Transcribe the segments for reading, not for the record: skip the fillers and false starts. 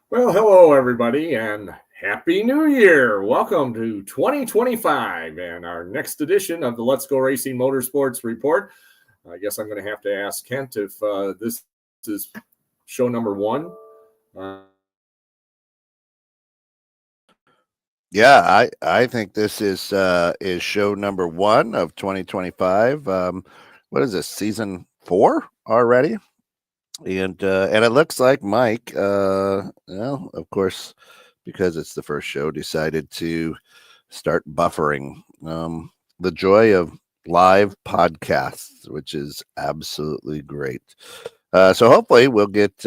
Well, hello, everybody, and Happy New Year. Welcome to 2025 and our next edition of the Let's Go Racing Motorsports Report. I guess I'm going to have to ask Kent if this is show number one. Yeah, I think this is show number one of 2025. What is this, season 4 already? And it looks like Mike, well, of course, because it's the first show, decided to start buffering. The joy of live podcasts, which is absolutely great. So hopefully we'll get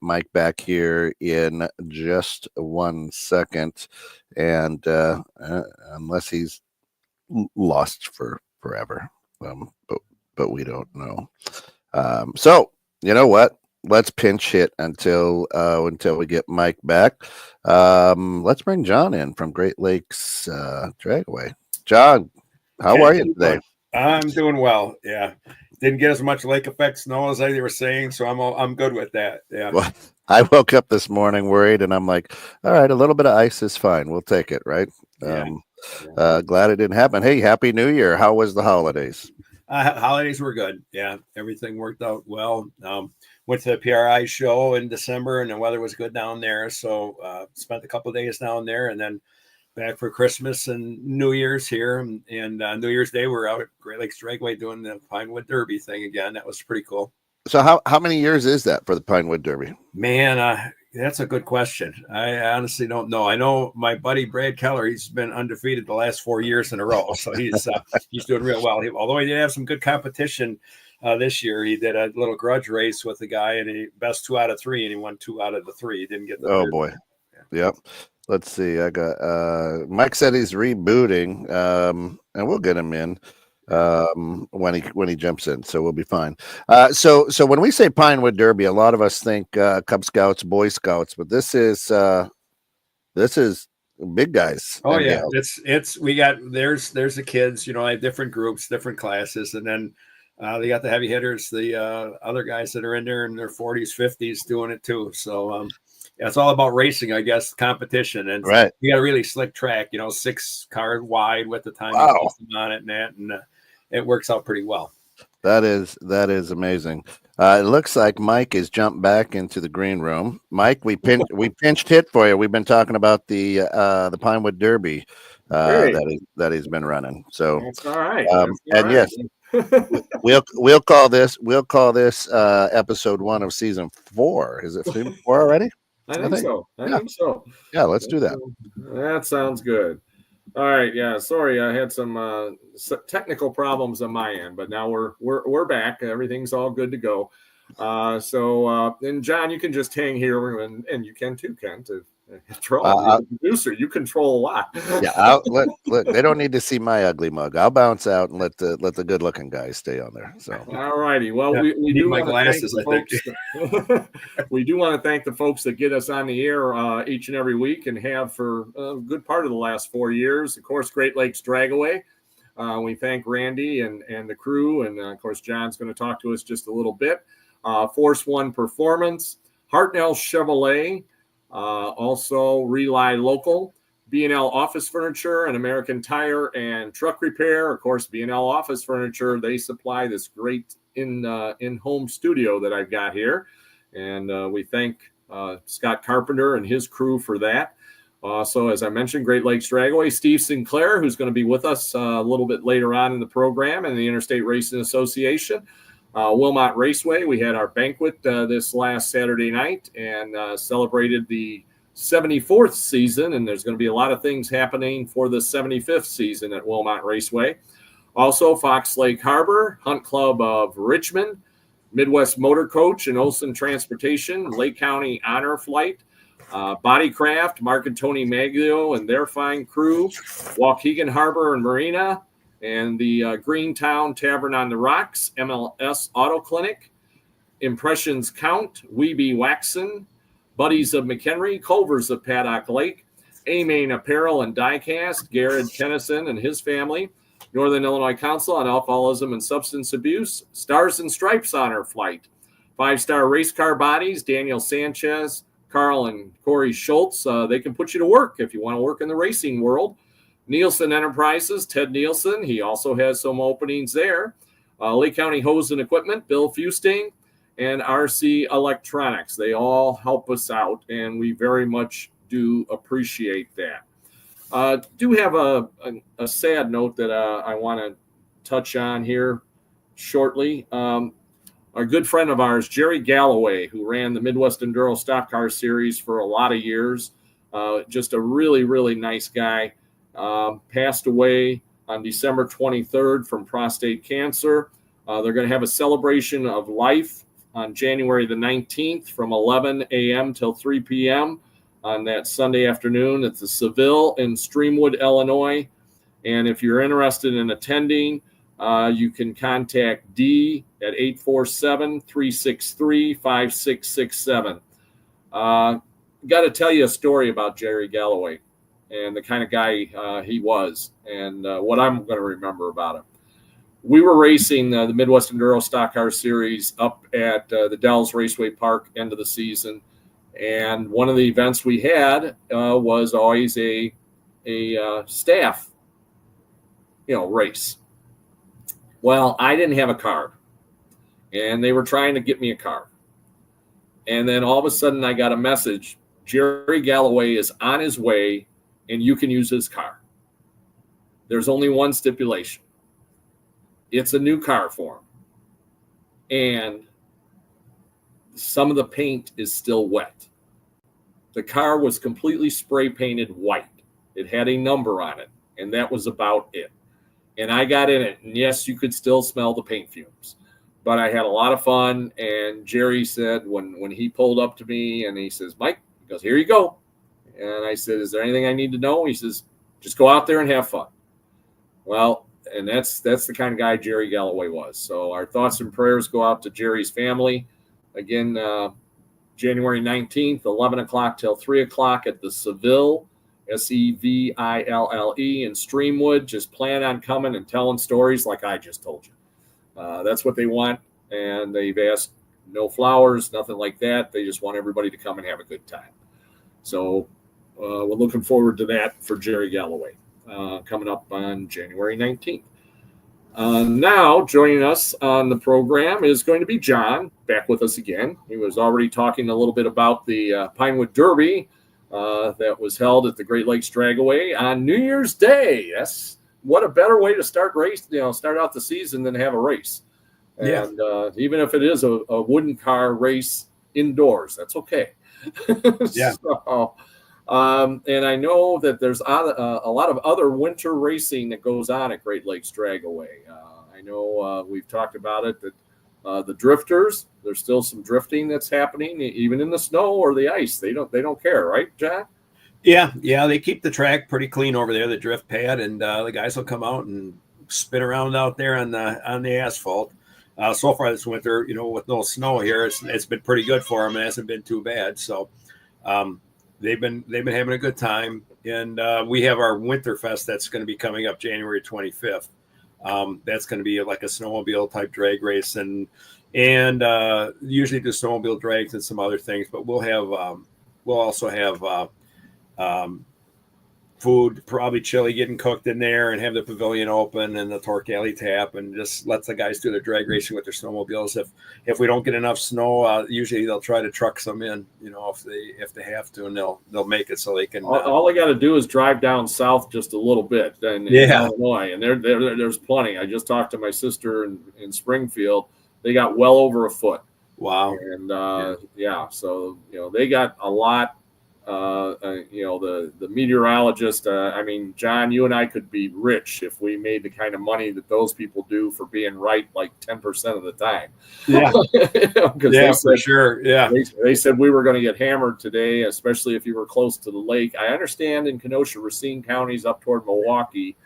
Mike back here in just 1 second, and unless he's lost for forever, but we don't know. So you know what? Let's pinch hit until we get Mike back. Let's bring John in from Great Lakes Dragway. John, how are you today? I'm doing well. Yeah, didn't get as much lake effect snow as they were saying, so I'm good with that. Yeah. Well, I woke up this morning worried, and I'm like, all right, a little bit of ice is fine. We'll take it, right? Glad it didn't happen. Hey, Happy New Year. How was the holidays? Holidays were good. Yeah, everything worked out well. Went to the PRI show in December, and the weather was good down there. So spent a couple of days down there, and then back for Christmas and New Year's here. And New Year's Day, we're out at Great Lakes Dragway doing the Pinewood Derby thing again. That was pretty cool. So how many years is that for the Pinewood Derby? Man, that's a good question. I honestly don't know. I know my buddy Brad Keller, he's been undefeated the last 4 years in a row. So he's doing real well. Although he did have some good competition this year. He did a little grudge race with the guy, and he best 2 out of 3, and he won 2 out of the 3. He didn't get the Oh boy. Yeah. Yep. Let's see. I got Mike said he's rebooting, and we'll get him in when he jumps in, so we'll be fine. So when we say Pinewood Derby, a lot of us think Cub Scouts, Boy Scouts, but this is big guys. Oh yeah, it's we got there's the kids, I have different groups, different classes, and then they got the heavy hitters, the other guys that are in there in their 40s, 50s doing it too. So it's all about racing, I guess, competition, and right. You got a really slick track, 6 car wide with the time on it, and it works out pretty well. That is amazing. It looks like Mike has jumped back into the green room. Mike, we pinched hit for you. We've been talking about the Pinewood Derby that he's been running. So that's all right. Yes, we'll call this episode 1 of season 4. Is it season 4 already? I think so. I think so. Yeah, let's do that. That sounds good. All right. Yeah. Sorry, I had some technical problems on my end, but now we're back. Everything's all good to go. And John, you can just hang here, and you can too, Kent. After all, you're the producer, you control a lot. Yeah. Look, they don't need to see my ugly mug. I'll bounce out and let the good looking guys stay on there. So. All righty. Well, yeah, we do my glasses. I think we do want to thank the folks that get us on the air each and every week, and have for a good part of the last 4 years. Of course, Great Lakes Dragway. We thank Randy and the crew, and of course, John's going to talk to us just a little bit. Force One Performance, Hartnell Chevrolet. Also Rely Local, B&L Office Furniture, and American Tire and Truck Repair. Of course, B&L Office Furniture, they supply this great in-home studio that I've got here. And we thank Scott Carpenter and his crew for that. So as I mentioned, Great Lakes Dragway, Steve Sinclair, who's going to be with us a little bit later on in the program, and the Interstate Racing Association. Wilmot Raceway, we had our banquet this last Saturday night and celebrated the 74th season, and there's going to be a lot of things happening for the 75th season at Wilmot Raceway. Also, Fox Lake Harbor, Hunt Club of Richmond, Midwest Motor Coach and Olson Transportation, Lake County Honor Flight, Bodycraft, Mark and Tony Maglio and their fine crew, Waukegan Harbor and Marina, and the Greentown Tavern on the Rocks, MLS Auto Clinic, Impressions Count, Weeby Waxon, Buddies of McHenry, Culvers of Paddock Lake, A-Main Apparel and Diecast, Garrett Tennyson and his family, Northern Illinois Council on Alcoholism and Substance Abuse, Stars and Stripes Honor Flight, 5-Star Race Car Bodies, Daniel Sanchez, Carl and Corey Schultz. They can put you to work if you want to work in the racing world. Nielsen Enterprises, Ted Nielsen. He also has some openings there. Lake County Hose and Equipment, Bill Fusting, and RC Electronics. They all help us out, and we very much do appreciate that. Do have a sad note that I want to touch on here shortly. Our good friend of ours, Jerry Galloway, who ran the Midwest Enduro Stock Car Series for a lot of years, just a really, really nice guy, passed away on December 23rd from prostate cancer. They're going to have a celebration of life on January the 19th from 11 a.m. till 3 p.m. on that Sunday afternoon at the Seville in Streamwood, Illinois. And if you're interested in attending, you can contact Dee at 847-363-5667. Got to tell you a story about Jerry Galloway and the kind of guy he was and what I'm going to remember about him. We were racing the Midwest Enduro Stock Car Series up at the Dells Raceway Park end of the season. And one of the events we had was always a staff, race. Well, I didn't have a car, and they were trying to get me a car. And then all of a sudden I got a message, Jerry Galloway is on his way, and you can use his car. There's only one stipulation. It's a new car for him. And some of the paint is still wet. The car was completely spray painted white. It had a number on it, and that was about it. And I got in it, and yes, you could still smell the paint fumes. But I had a lot of fun, and Jerry said when he pulled up to me, and he says, Mike, he goes, here you go. And I said, is there anything I need to know? He says, just go out there and have fun. Well, and that's the kind of guy Jerry Galloway was. So our thoughts and prayers go out to Jerry's family. Again, January 19th, 11 o'clock till 3 o'clock at the Seville, Seville in Streamwood. Just plan on coming and telling stories like I just told you. That's what they want, and they've asked no flowers, nothing like that. They just want everybody to come and have a good time. So we're looking forward to that for Jerry Galloway coming up on January 19th. Now, joining us on the program is going to be John, back with us again. He was already talking a little bit about the Pinewood Derby that was held at the Great Lakes Dragaway on New Year's Day. Yes, what a better way to start out the season than have a race. Yeah. And even if it is a wooden car race indoors, that's okay. Yeah. So, and I know that there's a lot of other winter racing that goes on at Great Lakes Dragaway. I know we've talked about it, that the drifters, there's still some drifting that's happening, even in the snow or the ice. They don't care, right, John? Yeah, they keep the track pretty clean over there, the drift pad, and the guys will come out and spin around out there on the asphalt. So far this winter, with no snow here, it's been pretty good for them. It hasn't been too bad. So they've been having a good time, and we have our Winterfest that's going to be coming up January 25th. That's going to be like a snowmobile type drag race, and usually do snowmobile drags and some other things. But we'll also have food, probably chili getting cooked in there, and have the pavilion open and the Torque Alley tap, and just let the guys do their drag racing with their snowmobiles. If we don't get enough snow, usually they'll try to truck some in, if they have to, and they'll make it so they can. All they got to do is drive down south just a little bit in Illinois, and there's plenty. I just talked to my sister in Springfield. they got well over a foot. Wow. And so they got a lot. The meteorologist. I mean, John, you and I could be rich if we made the kind of money that those people do for being right like 10% of the time. Yeah, Because for sure. Yeah, they said we were going to get hammered today, especially if you were close to the lake. I understand in Kenosha, Racine counties up toward Milwaukee,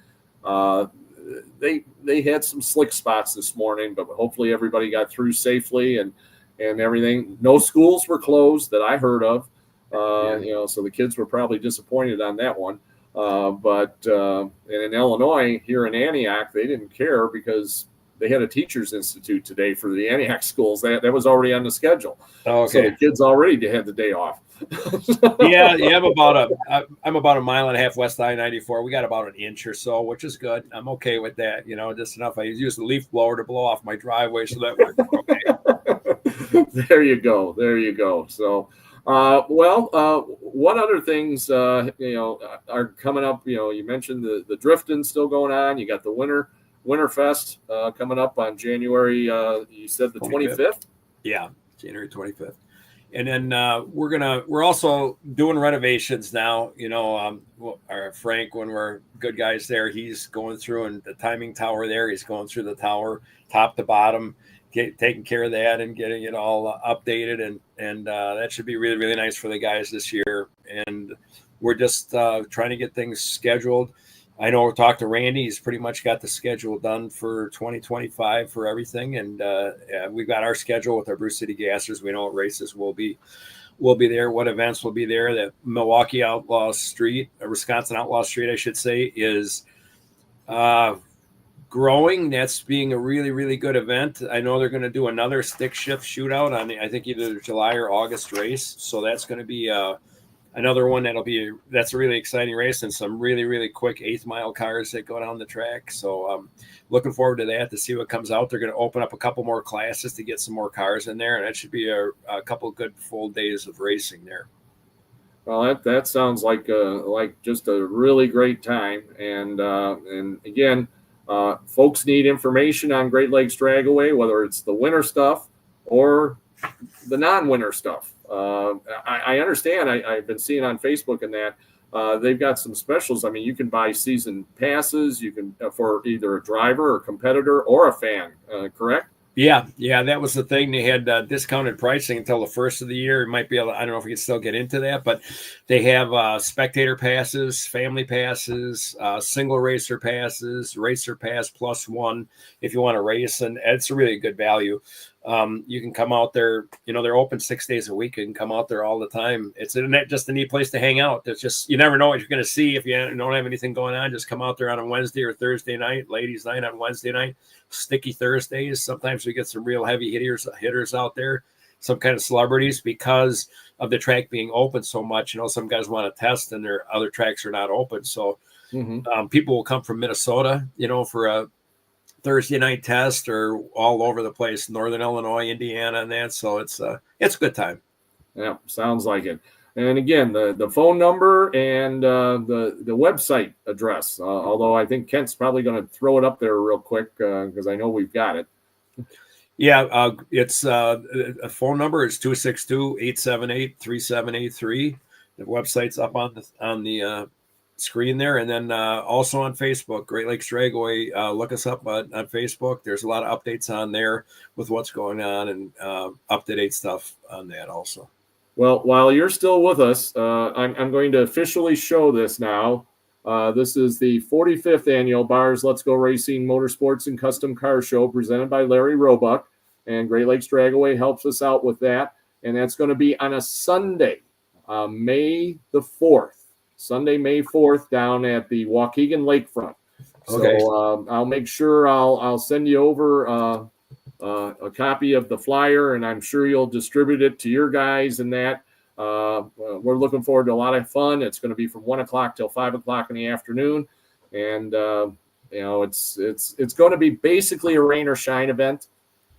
they had some slick spots this morning, but hopefully everybody got through safely and everything. No schools were closed that I heard of. So the kids were probably disappointed on that one. But in Illinois, here in Antioch, they didn't care because they had a teachers institute today for the Antioch schools. That was already on the schedule. Okay. So the kids already had the day off. Yeah. I'm about a mile and a half west I-94. We got about an inch or so, which is good. I'm okay with that. Just enough. I use the leaf blower to blow off my driveway, so that worked okay. There you go. So. What other things are coming up? You mentioned the drifting still going on. You got the Winterfest coming up on January. You said the 25th. Yeah, January 25th. And then we're also doing renovations now. Our Frank, when we're good guys there, he's going through and the timing tower there. He's going through the tower, top to bottom, taking care of that and getting it all updated, and that should be really, really nice for the guys this year. And we're just trying to get things scheduled. I know we talked to Randy. He's pretty much got the schedule done for 2025 for everything, and we've got our schedule with our Bruce City Gassers. We know what races will be there, what events will be there. That Milwaukee Outlaw Street, or Wisconsin Outlaw Street, I should say, is growing. That's being a really, really good event. I know they're going to do another stick shift shootout on I think either July or August race. So that's going to be another one that's a really exciting race, and some really, really quick 8th mile cars that go down the track. So looking forward to that, to see what comes out. They're going to open up a couple more classes to get some more cars in there, and that should be a couple good full days of racing there. Well, that sounds like just a really great time. And again, folks need information on Great Lakes Dragaway, whether it's the winter stuff or the non-winter stuff. I understand. I've been seeing on Facebook and that they've got some specials. I mean, you can buy season passes. You can for either a driver or competitor or a fan. Correct? Yeah, that was the thing. They had discounted pricing until the first of the year. It might be I don't know if we can still get into that, but they have spectator passes, family passes, single racer passes, racer pass +1 if you want to race, and it's a really good value. You can come out there. They're open 6 days a week. You can come out there all the time. It's just a neat place to hang out. It's just, you never know what you're going to see if you don't have anything going on. Just come out there on a Wednesday or Thursday night, ladies' night on Wednesday night, sticky Thursdays. Sometimes we get some real heavy hitters out there, some kind of celebrities, because of the track being open so much. Some guys want to test, and their other tracks are not open. So people will come from Minnesota, for a Thursday night test, or all over the place, Northern Illinois, Indiana, and that. So it's a good time. Yeah, sounds like it. And again, the phone number and the website address. Although I think Kent's probably going to throw it up there real quick because I know we've got it. Yeah, it's a phone number is 262-878-3783. The website's up on the screen there, and then also on Facebook, Great Lakes Dragaway. Look us up on Facebook. There's a lot of updates on there with what's going on, and up-to-date stuff on that also. Well, while you're still with us, I'm going to officially show this now. This is the 45th annual Bars Let's Go Racing Motorsports and Custom Car Show presented by Larry Roebuck, and Great Lakes Dragaway helps us out with that. And that's going to be on a Sunday, May the 4th. Sunday, May 4th, down at the Waukegan Lakefront. Okay. So I'll make sure I'll send you over a copy of the flyer, and I'm sure you'll distribute it to your guys and that. We're looking forward to a lot of fun. It's going to be from 1 o'clock till 5 o'clock in the afternoon. And, it's going to be basically a rain or shine event.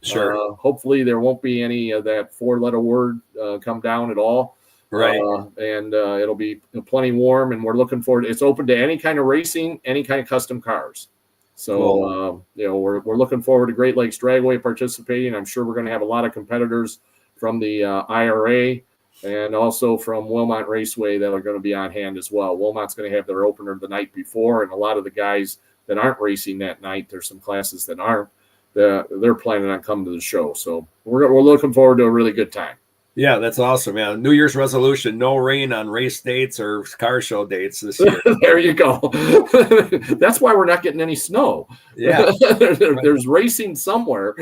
Sure. Hopefully there won't be any of that 4-letter word come down at all. Right. And it'll be plenty warm, and we're looking forward. It's open to any kind of racing, any kind of custom cars. So, Cool. we're looking forward to Great Lakes Dragway participating. I'm sure we're going to have a lot of competitors from the IRA and also from Wilmot Raceway that are going to be on hand as well. Wilmot's going to have their opener the night before, and a lot of the guys that aren't racing that night, there's some classes that aren't, they're planning on coming to the show. So we're looking forward to a really good time. Yeah, that's awesome. Yeah, New Year's resolution: no rain on race dates or car show dates this year. There you go. That's why we're not getting any snow. Yeah, There's racing somewhere.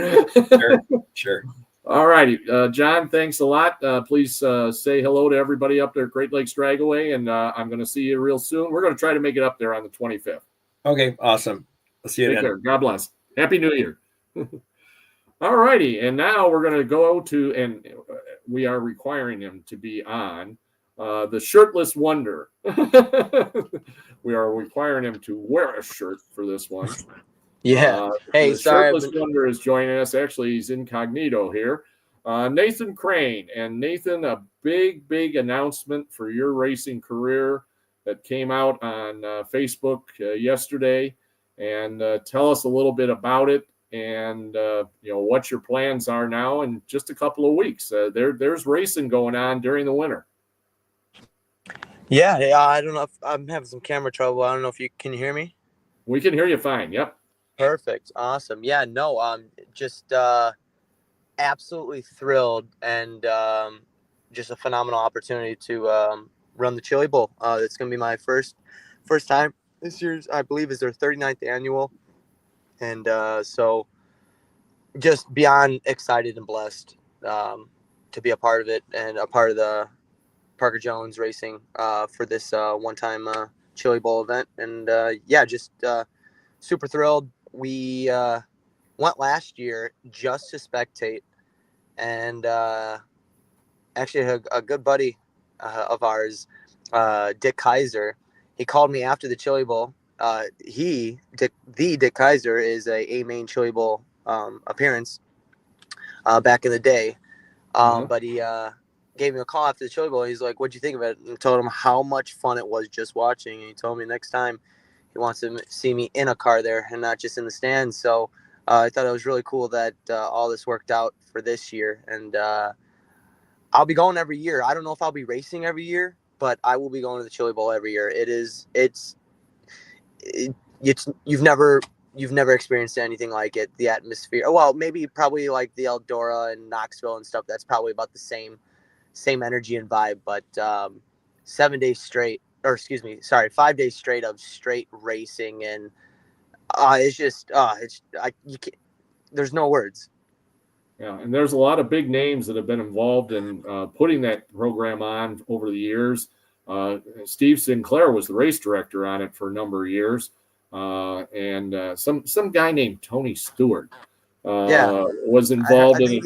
sure. All righty, John, thanks a lot. Please say hello to everybody up there at Great Lakes Dragway, and I'm going to see you real soon. We're going to try to make it up there on the 25th. Okay, awesome. I'll see you Take then. care. God bless. Happy New Year. All righty, and now we're going to go to, and we are requiring him to be on the Shirtless Wonder. We are requiring him to wear a shirt for this one. Yeah. Hey, the sorry. Shirtless Wonder is joining us. Actually, he's incognito here. Nathan Crane. And Nathan, a big announcement for your racing career that came out on Facebook yesterday. And tell us a little bit about it and what your plans are now in just a couple of weeks. There's racing going on during the winter. Yeah, I don't know if I'm having some camera trouble. I don't know if you can hear me. We can hear you fine. Yep. Perfect. Awesome. Yeah, no, just absolutely thrilled and just a phenomenal opportunity to run the Chili Bowl. It's going to be my first time. This year's, I believe, is their 39th annual. And so just beyond excited and blessed to be a part of it and a part of the Parker Jones Racing for this one-time Chili Bowl event. And just super thrilled. We went last year just to spectate, and actually a good buddy of ours, Dick Kaiser, he called me after the Chili Bowl. Dick Kaiser is a main Chili Bowl appearance back in the day, but he gave me a call after the Chili Bowl. He's like, "What'd you think of it?" And I told him how much fun it was just watching. And he told me next time he wants to see me in a car there and not just in the stands. So I thought it was really cool that all this worked out for this year. And I'll be going every year. I don't know if I'll be racing every year, but I will be going to the Chili Bowl every year. You've never experienced anything like it. The atmosphere. Well, maybe probably like the Eldora and Knoxville and stuff. That's probably about the same energy and vibe. But 5 days straight of straight racing, and there's no words. Yeah, and there's a lot of big names that have been involved in putting that program on over the years. Steve Sinclair was the race director on it for a number of years, and some guy naid Tony Stewart was involved in it,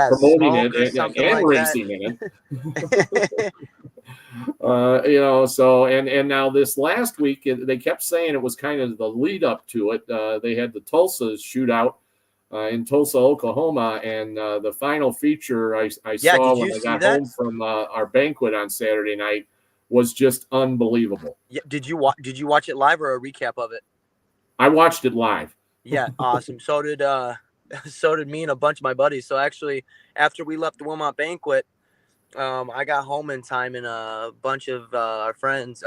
promoting it and racing in it. So and now this last week they kept saying it was kind of the lead up to it. They had the Tulsa shootout in Tulsa, Oklahoma, and the final feature I saw when I got home from our banquet on Saturday night was just unbelievable. Yeah, did you watch it live or a recap of it? I watched it live. Yeah, awesome. So did me and a bunch of my buddies. So actually, after we left the Wilmot banquet, I got home in time, and a bunch of our friends,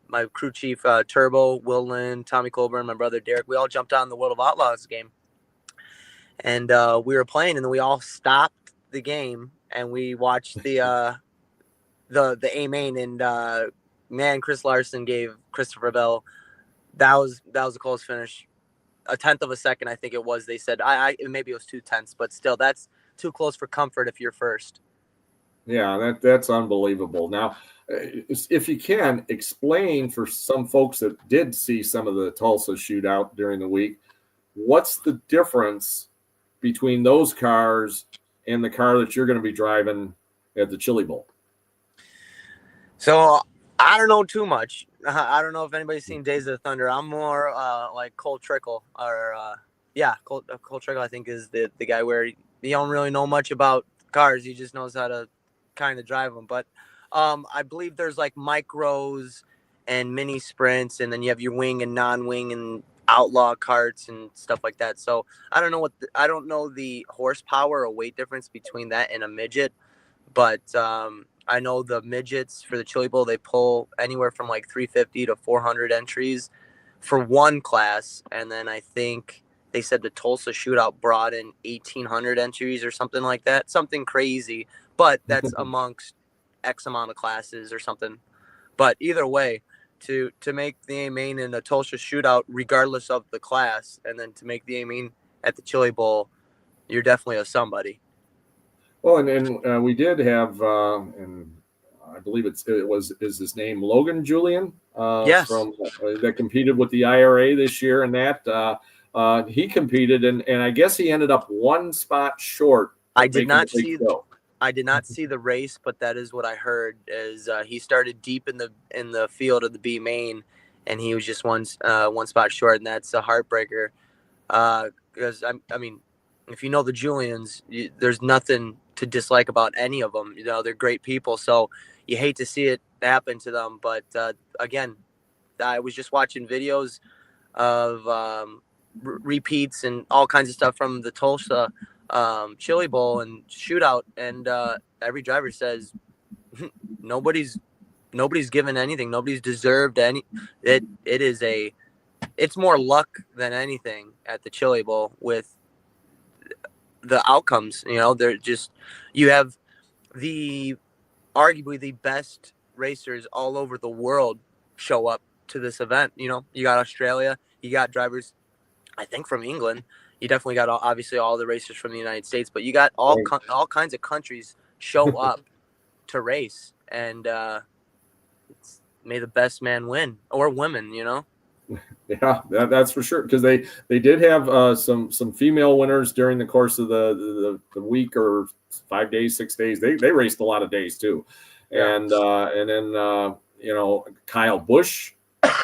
my crew chief Turbo, Will Lynn, Tommy Colburn, my brother Derek, we all jumped on the World of Outlaws game, and we were playing, and then we all stopped the game and we watched the A main, and man, Chris Larson gave Christopher Bell. That was a close finish. A tenth of a second, I think it was. They said maybe it was 0.2, but still, that's too close for comfort if you're first. Yeah, that's unbelievable. Now, if you can explain for some folks that did see some of the Tulsa shootout during the week, what's the difference between those cars and the car that you're going to be driving at the Chili Bowl? So I don't know too much. I don't know if anybody's seen Days of the Thunder. I'm more like Cole Trickle, or Cole Trickle, I think, is the guy where you don't really know much about cars. He just knows how to kind of drive them. But I believe there's like micros and mini sprints, and then you have your wing and non-wing, and outlaw carts and stuff like that. So I don't know I don't know the horsepower or weight difference between that and a midget, but I know the midgets for the Chili Bowl, they pull anywhere from like 350 to 400 entries for one class. And then I think they said the Tulsa shootout brought in 1,800 entries or something like that, something crazy, but that's amongst X amount of classes or something. But either way, to make the A main in a Tulsa shootout, regardless of the class, and then to make the A main at the Chili Bowl, you're definitely a somebody. Well, and we did have, and I believe is his name Logan Julian? Yes. From that competed with the IRA this year, and that he competed, and I guess he ended up one spot short. I did not see the race, but that is what I heard. Is he started deep in the field of the B main, and he was just one spot short, and that's a heartbreaker. Because I mean, if you know the Julians, there's nothing to dislike about any of them. You know, they're great people, so you hate to see it happen to them. But again, I was just watching videos of repeats and all kinds of stuff from the Tulsa Chili Bowl and shootout, and every driver says nobody's given anything, nobody's deserved any. It's more luck than anything at the Chili Bowl with the outcomes. You know, they're just, you have arguably the best racers all over the world show up to this event. You know, you got Australia, you got drivers, I think, from England. You definitely got obviously all the racers from the United States, but you got all kinds of countries show up to race, and may the best man win, or women, you know. Yeah, that's for sure, because they did have some female winners during the course of the week, or 5 days, 6 days. They raced a lot of days too, and then you know, Kyle Busch,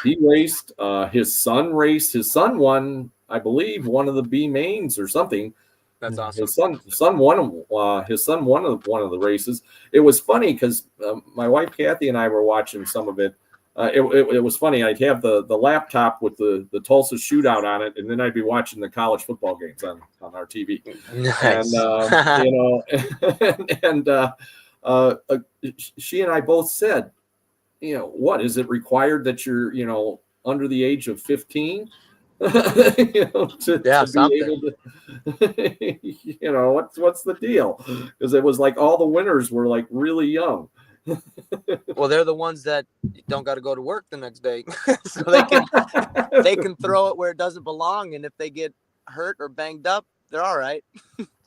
he raced. His son raced. His son won, I believe, one of the B mains or something. That's awesome. His son won. His son won one of the races. It was funny because my wife Kathy and I were watching some of it. It was funny. I'd have the laptop with the Tulsa shootout on it, and then I'd be watching the college football games on our TV. Nice. And you know, and she and I both said, you know, what is it required that you're, you know, under the age of 15? You know, to be able to, you know, what's the deal? Because it was like all the winners were like really young. Well, they're the ones that don't got to go to work the next day, so they can throw it where it doesn't belong, and if they get hurt or banged up, they're all right.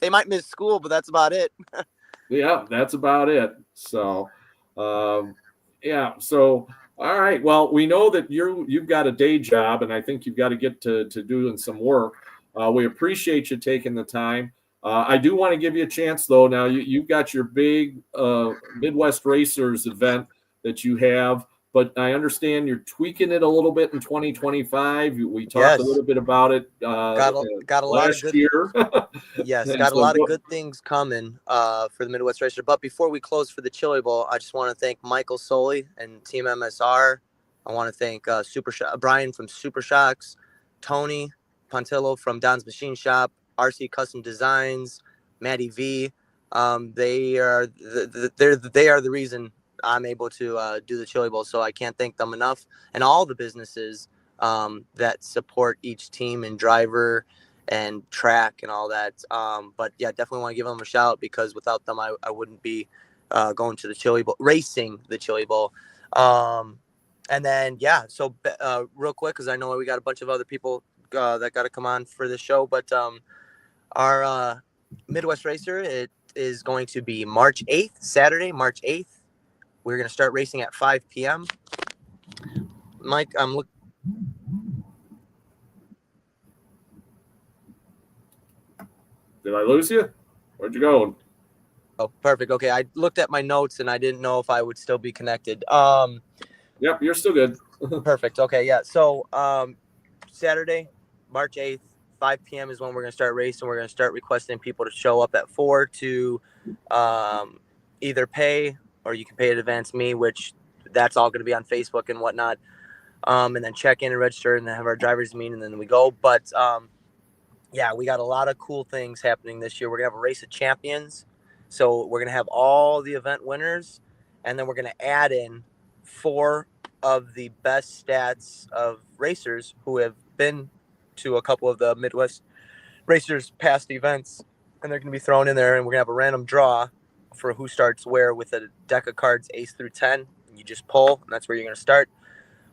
They might miss school, but that's about it. Yeah, that's about it. So, yeah. So, all right. Well, we know that you've got a day job, and I think you've got to get to doing some work. We appreciate you taking the time. I do want to give you a chance, though. Now, you've got your big Midwest Racers event that you have, but I understand you're tweaking it a little bit in 2025. We talked a little bit about it got a lot last of good, year. Yes, got a lot of good things coming for the Midwest Racer. But before we close for the Chili Bowl, I just want to thank Michael Soley and Team MSR. I want to thank Brian from Super Shocks, Tony Pontillo from Don's Machine Shop, RC Custom Designs, Maddie V. They are the reason I'm able to do the Chili Bowl, so I can't thank them enough, and all the businesses that support each team and driver and track and all that. But yeah, definitely want to give them a shout, because without them, I wouldn't be going to the Chili Bowl, racing the Chili Bowl. And then, yeah, so real quick, because I know we got a bunch of other people that got to come on for this show, but our Midwest Racer, it is going to be March 8th, Saturday, March 8th. We're going to start racing at 5 p.m. Mike, I'm looking. Did I lose you? Where'd you go? Oh, perfect. Okay, I looked at my notes and I didn't know if I would still be connected. Yep, you're still good. Perfect. Okay, yeah. So Saturday, March 8th, 5 p.m. is when we're going to start racing. We're going to start requesting people to show up at 4 to either pay, or you can pay in advance me, which that's all going to be on Facebook and whatnot. and then check in and register, and then have our drivers meet, and then we go. But yeah, we got a lot of cool things happening this year. We're gonna have a race of champions, so we're gonna have all the event winners, and then we're gonna add in 4 of the best stats of racers who have been to a couple of the Midwest Racers past events, and they're gonna be thrown in there, and we're gonna have a random draw for who starts where with a deck of cards ace through 10. You just pull, and that's where you're gonna start.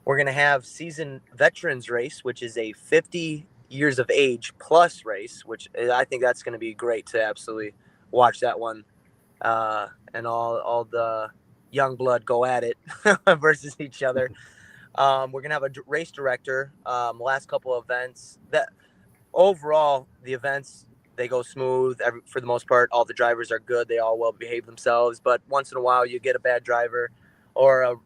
We're going to have season veterans race, which is a 50 years of age plus race, which I think that's going to be great to absolutely watch that one. And all the young blood go at it versus each other. We're going to have a race director. Last couple of events that overall the events, they go smooth for the most part. All the drivers are good. They all well behave themselves, but once in a while you get a bad driver, or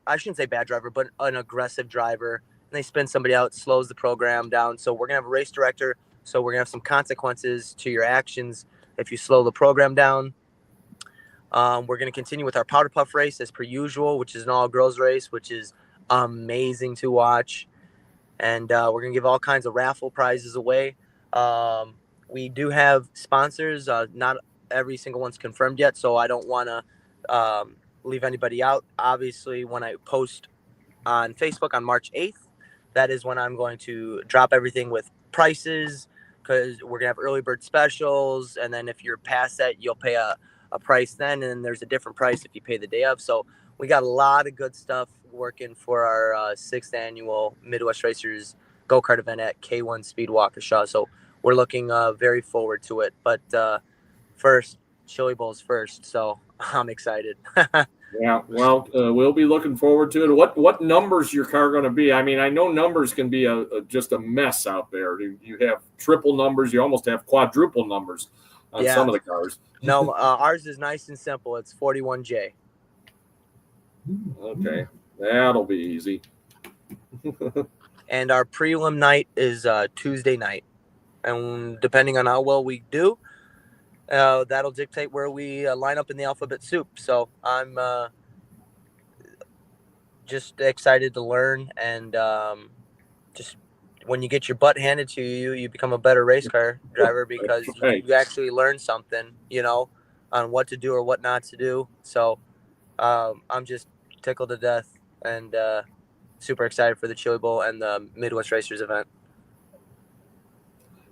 I shouldn't say bad driver, but an aggressive driver, and they spin somebody out, slows the program down. So we're gonna have a race director. So we're gonna have some consequences to your actions if you slow the program down. We're gonna continue with our powder puff race as per usual, which is an all girls race, which is amazing to watch. And we're gonna give all kinds of raffle prizes away. We do have sponsors. Not every single one's confirmed yet, so I don't want to leave anybody out. Obviously, when I post on Facebook on March 8th, that is when I'm going to drop everything with prices, because we're gonna have early bird specials, and then if you're past that, you'll pay a price then, and there's a different price if you pay the day of. So we got a lot of good stuff working for our 6th annual Midwest Racers go-kart event at K1 Speed Waukesha. So we're looking very forward to it. But first, Chili Bowl's first, so I'm excited. Yeah, well, we'll be looking forward to it. What numbers your car going to be? I mean, I know numbers can be just a mess out there. You have triple numbers. You almost have quadruple numbers on some of the cars. No, ours is nice and simple. It's 41J. Okay, that'll be easy. And our prelim night is Tuesday night. And depending on how well we do, that'll dictate where we line up in the alphabet soup. So I'm just excited to learn, and just when you get your butt handed to you, you become a better race car driver, because you actually learn something, on what to do or what not to do. So I'm just tickled to death and super excited for the Chili Bowl and the Midwest Racers event.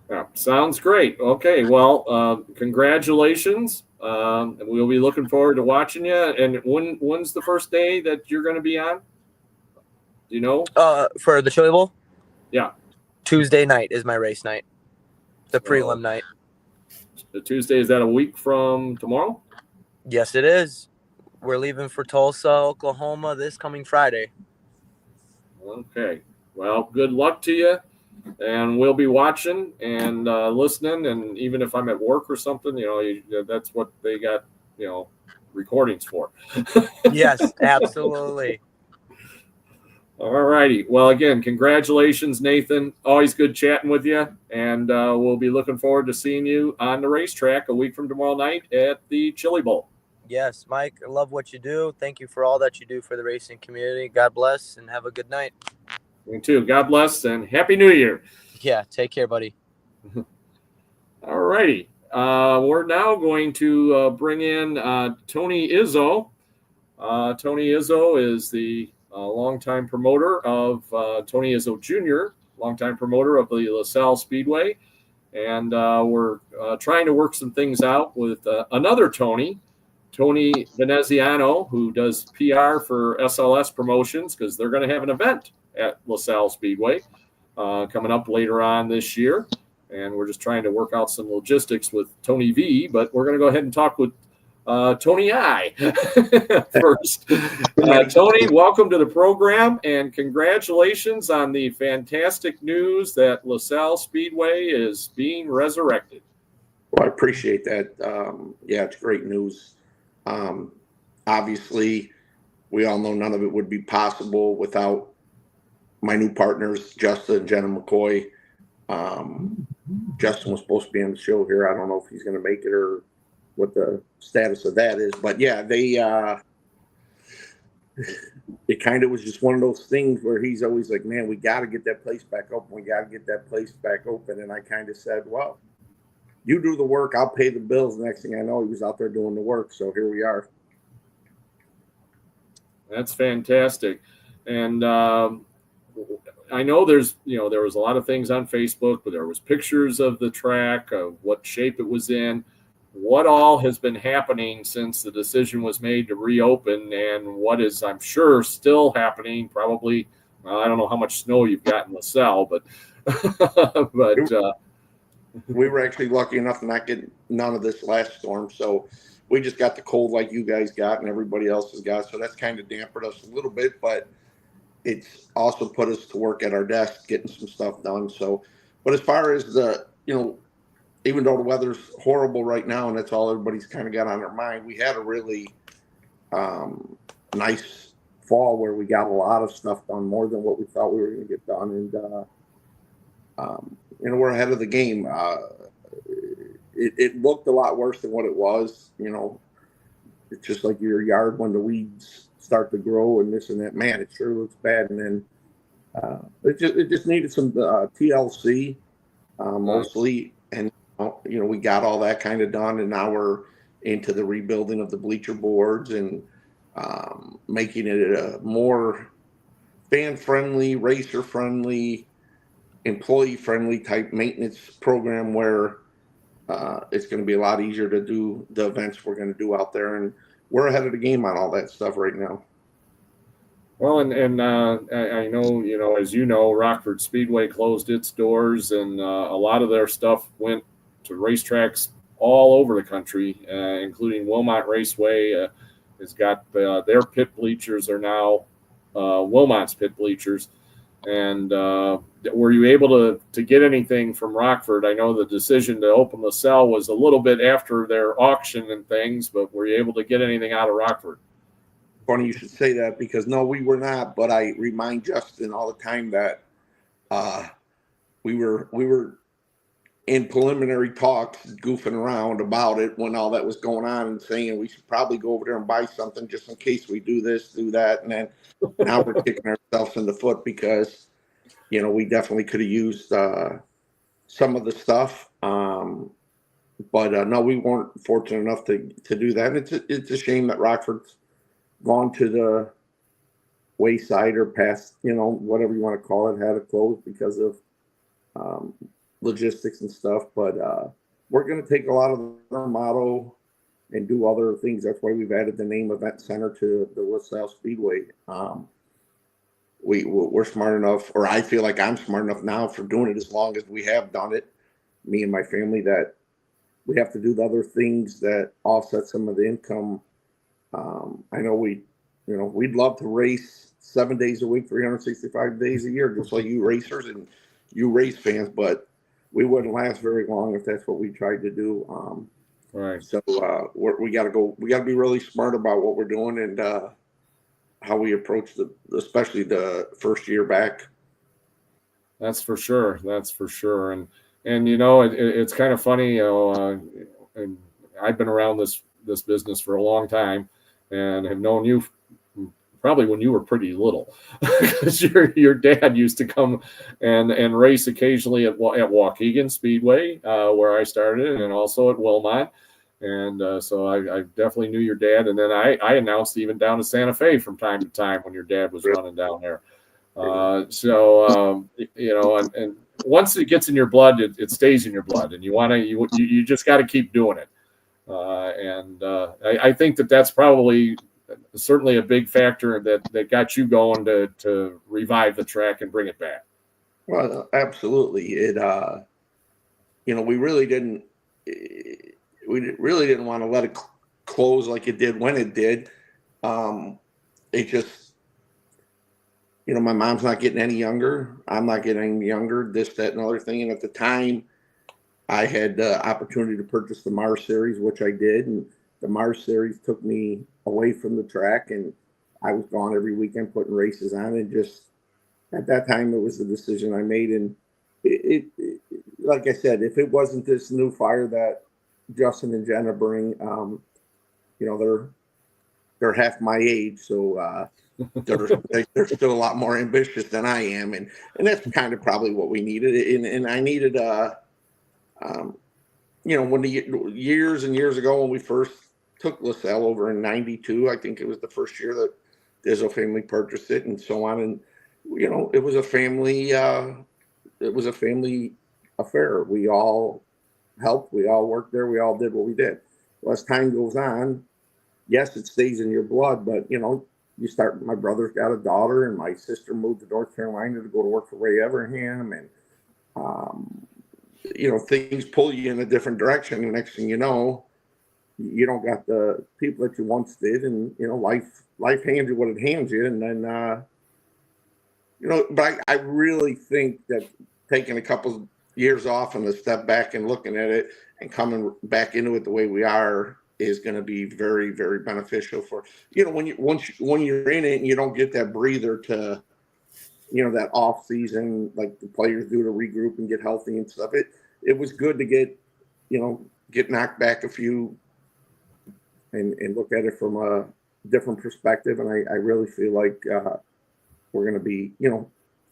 Yeah, sounds great. Okay, well, congratulations. And we'll be looking forward to watching you. And when's the first day that you're going to be on? Do you know? For the Chili Bowl? Yeah. Tuesday night is my race night. The prelim night. The Tuesday, is that a week from tomorrow? Yes, it is. We're leaving for Tulsa, Oklahoma this coming Friday. Okay. Well, good luck to you. And we'll be watching and listening. And even if I'm at work or something, that's what they got, recordings for. Yes, absolutely. All righty. Well, again, congratulations, Nathan. Always good chatting with you. And we'll be looking forward to seeing you on the racetrack a week from tomorrow night at the Chili Bowl. Yes, Mike, I love what you do. Thank you for all that you do for the racing community. God bless and have a good night. You too. God bless and Happy New Year. Yeah, take care, buddy. All righty. We're now going to bring in Tony Izzo. Tony Izzo is the longtime promoter of Tony Izzo Jr., longtime promoter of the LaSalle Speedway. And we're trying to work some things out with another Tony Veneziano, who does PR for SLS Promotions, because they're going to have an event at LaSalle Speedway coming up later on this year. And we're just trying to work out some logistics with Tony V, but we're going to go ahead and talk with Tony I first. Tony, welcome to the program, and congratulations on the fantastic news that LaSalle Speedway is being resurrected. Well, I appreciate that. Yeah, it's great news. Obviously, we all know none of it would be possible without my new partners, Justin and Jenna McCoy. Justin was supposed to be on the show here. I don't know if he's going to make it or what the status of that is, but yeah, it kind of was just one of those things where he's always like, man, we got to get that place back open. We got to get that place back open. And I kind of said, well, you do the work, I'll pay the bills. The next thing I know, he was out there doing the work. So here we are. That's fantastic. And I know there was a lot of things on Facebook, but there was pictures of the track, of what shape it was in. What all has been happening since the decision was made to reopen, and what is, I'm sure, still happening? Probably, I don't know how much snow you've got in LaSalle, but we were actually lucky enough to not get none of this last storm, so we just got the cold like you guys got and everybody else has got. So that's kind of dampened us a little bit, but it's also put us to work at our desk getting some stuff done. So, but as far as the, even though the weather's horrible right now and that's all everybody's kind of got on their mind, we had a really nice fall where we got a lot of stuff done, more than what we thought we were going to get done. And, we're ahead of the game. It looked a lot worse than what it was. It's just like your yard when the weeds start to grow and this and that. Man, it sure looks bad. And then it just needed some TLC mostly. And, we got all that kind of done. And now we're into the rebuilding of the bleacher boards and making it a more fan-friendly, racer-friendly, employee-friendly type maintenance program where it's going to be a lot easier to do the events we're going to do out there. And we're ahead of the game on all that stuff right now. Well, and I know, as you know, Rockford Speedway closed its doors, and a lot of their stuff went to racetracks all over the country, including Wilmot Raceway has got their pit bleachers are now Wilmot's pit bleachers. And were you able to get anything from Rockford? I know the decision to open LaSalle was a little bit after their auction and things, but were you able to get anything out of Rockford? Funny you should say that, because no, we were not. But I remind Justin all the time that we were in preliminary talks, goofing around about it when all that was going on, and saying we should probably go over there and buy something just in case we do this, do that, and then now we're kicking ourselves in the foot because we definitely could have used some of the stuff, but no, we weren't fortunate enough to do that. And it's a shame that Rockford's gone to the wayside or past, whatever you want to call it, had it closed because of logistics and stuff. But we're going to take a lot of their motto and do other things. That's why we've added the name Event Center to the LaSalle Speedway. We're smart enough, or I feel like I'm smart enough now for doing it as long as we have done it, me and my family, that we have to do the other things that offset some of the income. I know we'd love to race 7 days a week, 365 days a year, just like you racers and you race fans, but we wouldn't last very long if that's what we tried to do. Right. So we got to be really smart about what we're doing and how we approach especially the first year back. That's for sure. And it's kind of funny, and I've been around this business for a long time and have known you probably when you were pretty little, because your dad used to come and race occasionally at Waukegan Speedway, where I started, and also at Wilmot. And so I definitely knew your dad. And then I announced even down to Santa Fe from time to time when your dad was running down there. And once it gets in your blood, it stays in your blood, and you just got to keep doing it. I think that's probably certainly a big factor that got you going to revive the track and bring it back. Well, absolutely. It, we really didn't want to let it close like it did when it did. It just, my mom's not getting any younger. I'm not getting any younger, this, that, and other thing. And at the time, I had the opportunity to purchase the Mars Series, which I did. And the Mars Series took me away from the track, and I was gone every weekend putting races on. And just at that time, it was the decision I made. And it like I said, if it wasn't this new fire that Justin and Jenna bring, they're half my age. So they're still a lot more ambitious than I am, and that's kind of probably what we needed. And I needed when the years and years ago when we first took LaSalle over in '92, I think it was the first year that the Izzo family purchased it, and so on. And it was a family. It was a family affair. We all helped. We all worked there. We all did what we did. Well, as time goes on, yes, it stays in your blood, but you start. My brother's got a daughter, and my sister moved to North Carolina to go to work for Ray Evernham, and things pull you in a different direction. And next thing you know, you don't got the people that you once did, and life hands you what it hands you, and then But I really think that taking a couple years off and a step back and looking at it and coming back into it the way we are is going to be very, very beneficial for when you're in it and you don't get that breather to that off season like the players do to regroup and get healthy and stuff. It was good to get knocked back a few and look at it from a different perspective, and I really feel like we're going to be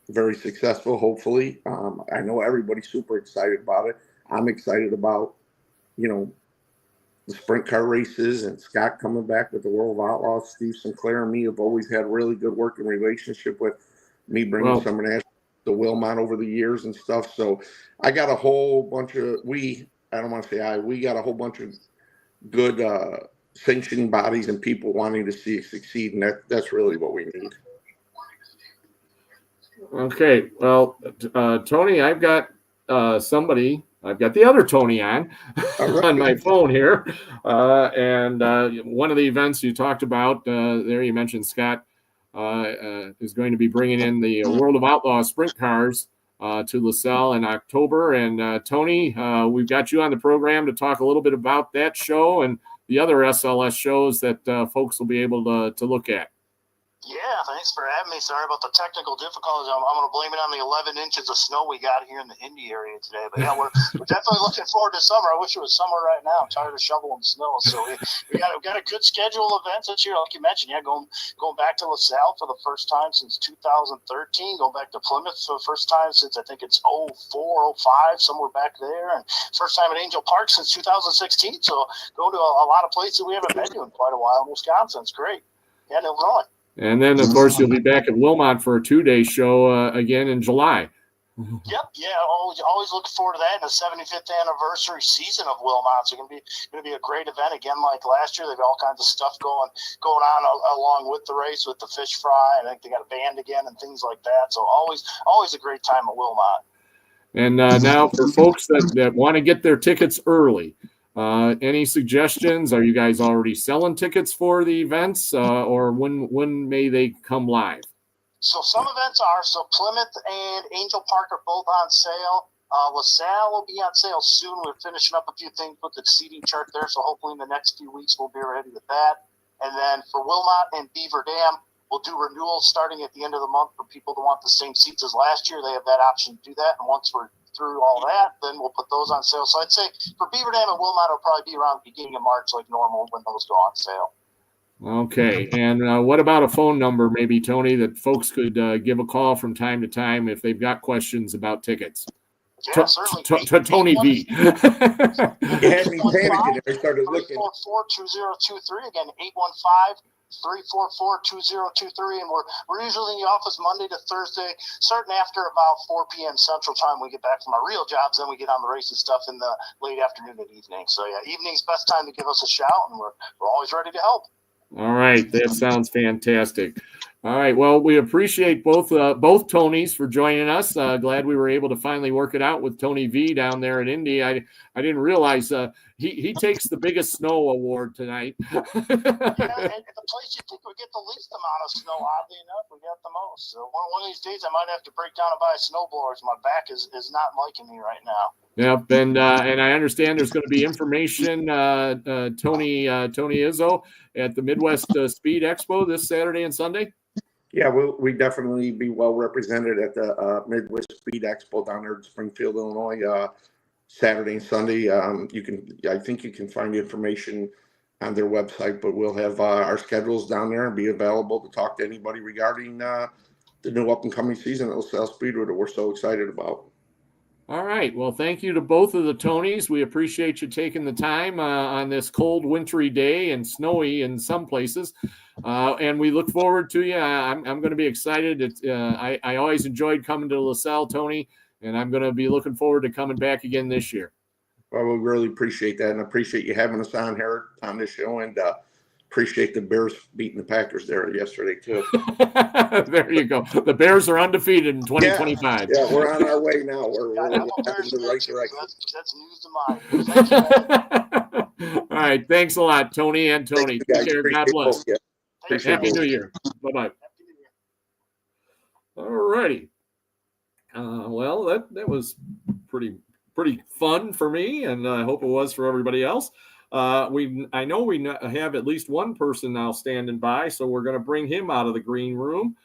very successful, hopefully. I know everybody's super excited about it. I'm excited about the sprint car races and Scott coming back with the World of Outlaws. Steve Sinclair and me have always had really good working relationship with me bringing Summer National to Wilmot over the years and stuff. So I got a whole bunch of we got a whole bunch of good sanctioning bodies and people wanting to see it succeed, and that's really what we need. Okay, well, Tony, I've got the other Tony on on my phone here, and one of the events you talked about there, you mentioned Scott is going to be bringing in the World of Outlaws sprint cars to LaSalle in October, and Tony, we've got you on the program to talk a little bit about that show and the other SLS shows that folks will be able to look at. Yeah, thanks for having me. Sorry about the technical difficulties. I'm going to blame it on the 11 inches of snow we got here in the Indy area today. But yeah, we're definitely looking forward to summer. I wish it was summer right now. I'm tired of shoveling snow. So we got a good schedule of events this year, like you mentioned. Yeah, going back to LaSalle for the first time since 2013. Going back to Plymouth for the first time since I think it's 04, 05, somewhere back there. And first time at Angel Park since 2016. So going to a lot of places we haven't been to in quite a while in Wisconsin. It's great. Yeah, and Illinois. And then, of course, you'll be back at Wilmot for a 2-day show again in July. Yep, yeah, always looking forward to that. And the 75th anniversary season of Wilmot, so going to be a great event again, like last year. They've got all kinds of stuff going on along with the race with the fish fry. I think they got a band again and things like that. So always a great time at Wilmot. And now for folks that want to get their tickets early. Any suggestions? Are you guys already selling tickets for the events, or when may they come live? So some events are. So Plymouth and Angel Park are both on sale. LaSalle will be on sale soon. We're finishing up a few things with the seating chart there, so hopefully in the next few weeks we'll be ready with that. And then for Wilmot and Beaver Dam, we'll do renewals starting at the end of the month for people that want the same seats as last year. They have that option to do that, and once we're through all that, then we'll put those on sale. So I'd say for Beaver Dam and Wilmot, it'll probably be around the beginning of March like normal when those go on sale. Okay, and what about a phone number maybe, Tony, that folks could give a call from time to time if they've got questions about tickets? Yeah, certainly. Tony V. You had me panicking. I started looking. 815-344-2023. Again, 815-344-2023. And we're usually in the office Monday to Thursday, starting after about 4 p.m. Central Time. We get back from our real jobs, then we get on the racing stuff in the late afternoon and evening. So, yeah, evening's best time to give us a shout, and we're always ready to help. All right, that sounds fantastic. All right, well, we appreciate both Tonys for joining us. Glad we were able to finally work it out with Tony V down there in Indy. I didn't realize he takes the biggest snow award tonight. Yeah, and the place you think would get the least amount of snow, oddly enough, we got the most. So one of these days I might have to break down and buy snowblowers. My back is not liking me right now. Yep, and I understand there's going to be information, Tony Izzo, at the Midwest Speed Expo this Saturday and Sunday. Yeah, we definitely be well represented at the Midwest Speed Expo down there in Springfield, Illinois, Saturday and Sunday. I think you can find information on their website, but we'll have our schedules down there and be available to talk to anybody regarding the new up and coming season at LaSalle Speedway that we're so excited about. All right. Well, thank you to both of the Tonys. We appreciate you taking the time on this cold, wintry day and snowy in some places. And we look forward to you. I'm going to be excited. I always enjoyed coming to LaSalle, Tony, and I'm going to be looking forward to coming back again this year. Well, we really appreciate that, and appreciate you having us on here on this show, and appreciate the Bears beating the Packers there yesterday too. There you go. The Bears are undefeated in 2025. Yeah, we're on our way now. We're I'm in a Bears the right fan, so direction. that's news to mine. Thanks, guys. All right. Thanks a lot, Tony and Tony. Thank you, guys. Take care. God Appreciate bless. both of you. Thanks, Appreciate Happy guys. New Year. Bye-bye. Happy New Year. All righty. Well, that was pretty fun for me, and I hope it was for everybody else. I know we have at least one person now standing by, so we're going to bring him out of the green room.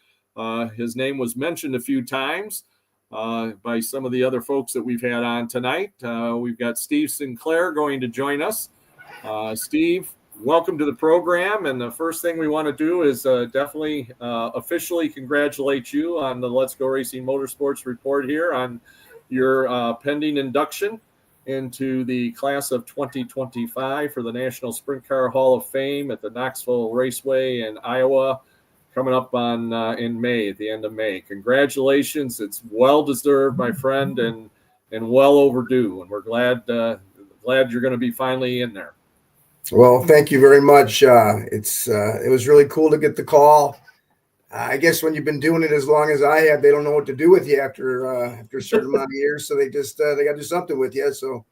His name was mentioned a few times by some of the other folks that we've had on tonight. We've got Steve Sinclair going to join us. Steve, welcome to the program. And the first thing we want to do is definitely officially congratulate you on the Let's Go Racing Motorsports report here on your pending induction into the class of 2025 for the National Sprint Car Hall of Fame at the Knoxville Raceway in Iowa, coming up on in May, at the end of May. Congratulations. It's well deserved, my friend, and well overdue. And we're glad you're going to be finally in there. Well, thank you very much. It was really cool to get the call. I guess when you've been doing it as long as I have, they don't know what to do with you after a certain amount of years. So they just they got to do something with you. So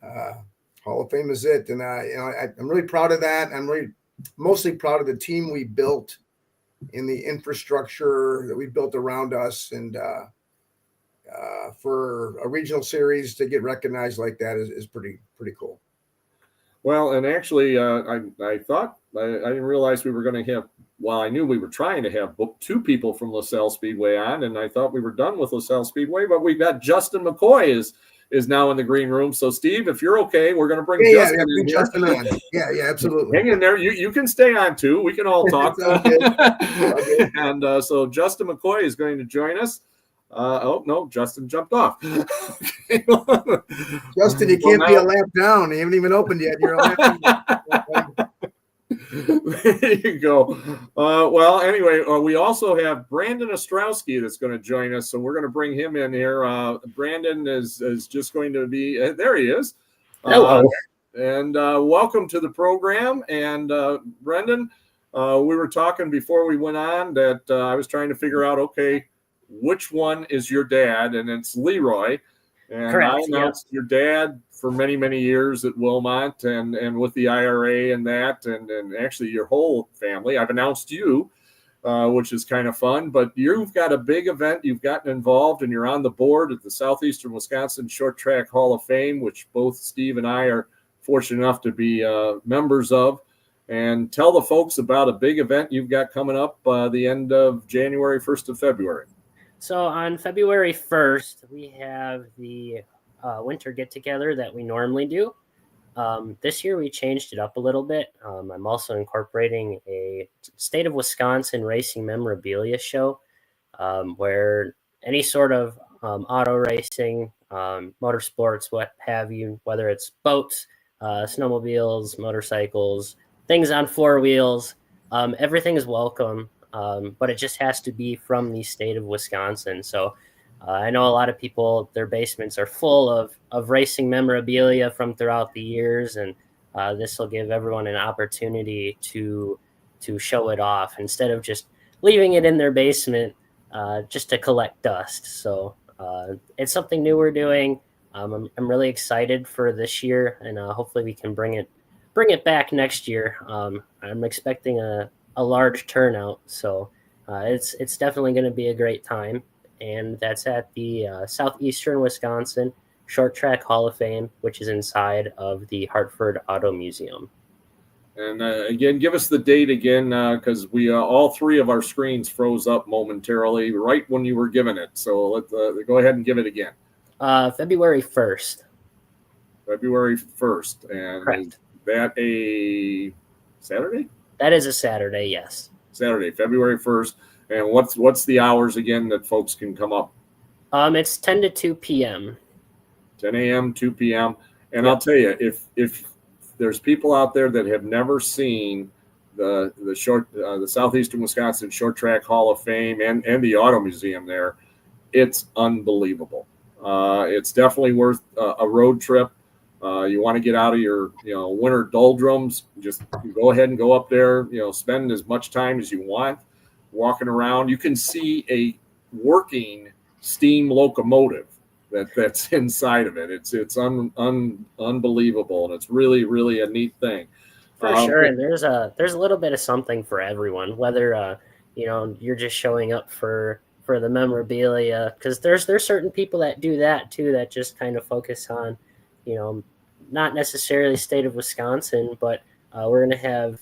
Hall of Fame is it, and I'm really proud of that. I'm really mostly proud of the team we built in the infrastructure that we built around us, and for a regional series to get recognized like that is pretty cool. Well, and actually, I thought I didn't realize we were going to have. Well, I knew we were trying to have two people from LaSalle Speedway on, and I thought we were done with LaSalle Speedway, but we've got Justin McCoy is now in the green room. So, Steve, if you're okay, we're going to bring Justin in here. Justin on. Yeah, absolutely. Hang in there. You can stay on too. We can all talk. Okay. And so Justin McCoy is going to join us. Oh no, Justin jumped off. Justin, you can't be a lap down. You haven't even opened yet. You're a lap down. There you go. Well, anyway, we also have Brandon Ostrowski that's going to join us, so we're going to bring him in here. Brandon is just going to be there. He is. Hello. And welcome to the program. And Brendan, we were talking before we went on that I was trying to figure out, okay, which one is your dad? And it's Leroy. And Correct, I announced your dad for many, many years at Wilmot and with the IRA and that, and actually your whole family. I've announced you, which is kind of fun, but you've got a big event. You've gotten involved and you're on the board at the Southeastern Wisconsin Short Track Hall of Fame, which both Steve and I are fortunate enough to be members of. And tell the folks about a big event you've got coming up the end of January, 1st of February. So on February 1st, we have the winter get-together that we normally do. This year, we changed it up a little bit. I'm also incorporating a state of Wisconsin racing memorabilia show where any sort of auto racing, motorsports, what have you, whether it's boats, snowmobiles, motorcycles, things on four wheels, everything is welcome. But it just has to be from the state of Wisconsin. So I know a lot of people, their basements are full of racing memorabilia from throughout the years. And this will give everyone an opportunity to show it off instead of just leaving it in their basement just to collect dust. So it's something new we're doing. I'm really excited for this year, and hopefully we can bring it back next year. I'm expecting a large turnout, so it's definitely going to be a great time, and that's at the Southeastern Wisconsin Short Track Hall of Fame, which is inside of the Hartford Auto Museum. And again, give us the date again, because we all three of our screens froze up momentarily right when you were giving it. So let's go ahead and give it again. February 1st. February 1st, and Correct. that a Saturday? That is a Saturday, yes. Saturday, February 1st. And what's the hours again that folks can come up? It's 10 to 2 p.m. 10 a.m., 2 p.m. And Yep. I'll tell you, if there's people out there that have never seen the Southeastern Wisconsin Short Track Hall of Fame and the Auto Museum there, it's unbelievable. It's definitely worth a road trip. You want to get out of your winter doldrums, just go ahead and go up there. Spend as much time as you want walking around. You can see a working steam locomotive that's inside of it. It's unbelievable, and it's really, really a neat thing. For sure, and there's a little bit of something for everyone. Whether you're just showing up for the memorabilia, because there's certain people that do that too, that just kind of focus on, not necessarily state of Wisconsin, but we're gonna have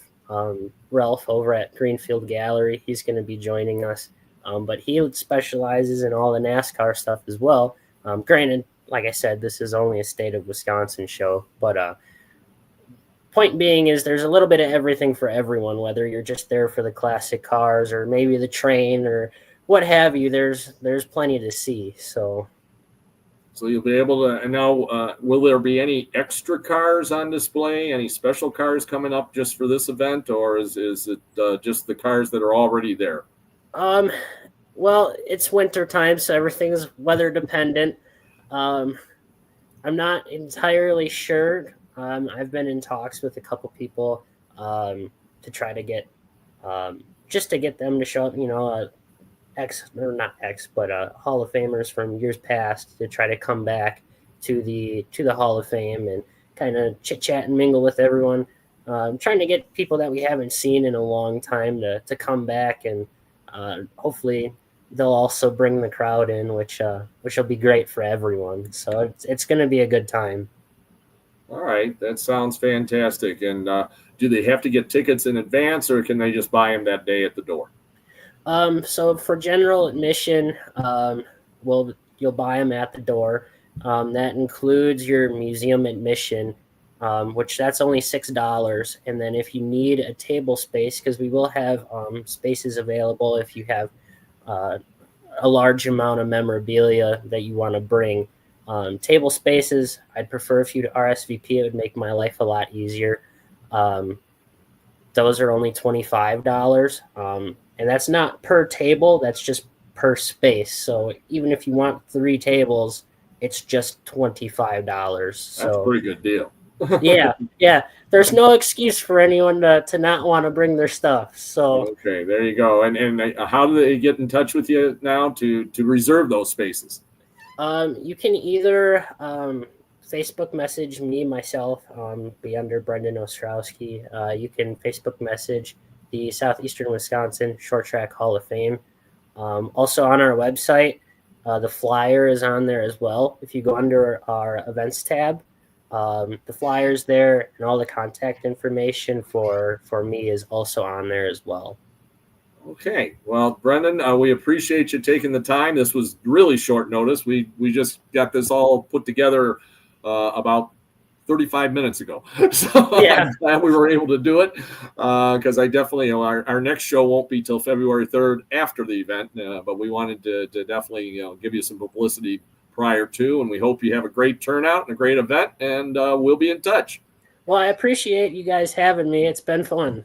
Ralph over at Greenfield Gallery. He's gonna be joining us, but he specializes in all the NASCAR stuff as well. Granted, like I said, this is only a state of Wisconsin show, but point being is there's a little bit of everything for everyone, whether you're just there for the classic cars or maybe the train or what have you. There's plenty to see. So you'll be able to. And now, will there be any extra cars on display? Any special cars coming up just for this event, or is it just the cars that are already there? Well, it's winter time, so everything's weather dependent. I'm not entirely sure. I've been in talks with a couple people to try to get just to get them to show up, Hall of Famers from years past to try to come back to the Hall of Fame and kind of chit chat and mingle with everyone. Trying to get people that we haven't seen in a long time to come back, and hopefully they'll also bring the crowd in, which will be great for everyone. So it's going to be a good time. All right, that sounds fantastic. And do they have to get tickets in advance, or can they just buy them that day at the door? So for general admission, you'll buy them at the door. That includes your museum admission, which that's only $6. And then if you need a table space, because we will have spaces available if you have a large amount of memorabilia that you want to bring. Table spaces, I'd prefer if you'd RSVP. It would make my life a lot easier. Those are only $25. And that's not per table, that's just per space. So even if you want 3 tables, it's just $25. That's a pretty good deal. Yeah. There's no excuse for anyone to not want to bring their stuff. So okay, there you go. And how do they get in touch with you now to reserve those spaces? You can either Facebook message myself, be under Brendan Ostrowski. You can Facebook message the Southeastern Wisconsin Short Track Hall of Fame. Also on our website, the flyer is on there as well. If you go under our events tab, the flyer's there, and all the contact information for me is also on there as well. Okay. Well, Brendan, we appreciate you taking the time. This was really short notice. We just got this all put together about 35 minutes ago. So Yeah. I'm glad we were able to do it because I definitely, our next show won't be till February 3rd after the event, but we wanted to definitely, give you some publicity prior to, and we hope you have a great turnout and a great event, and we'll be in touch. Well, I appreciate you guys having me. It's been fun.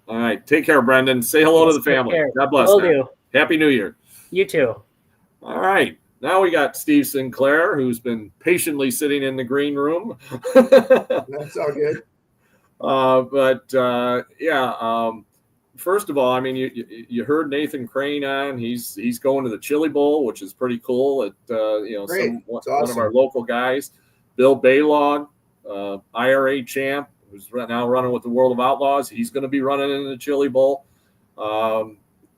All right. Take care, Brendan. Say hello to the Take family. care. God bless. Will man. do. Happy New Year. You too. All right. Now we got Steve Sinclair, who's been patiently sitting in the green room. That's all good. First of all, I mean, you heard Nathan Crane on. He's going to the Chili Bowl, which is pretty cool. At Great. one Awesome. of our local guys, Bill Baylog, IRA champ, who's now running with the World of Outlaws. He's going to be running in the Chili Bowl.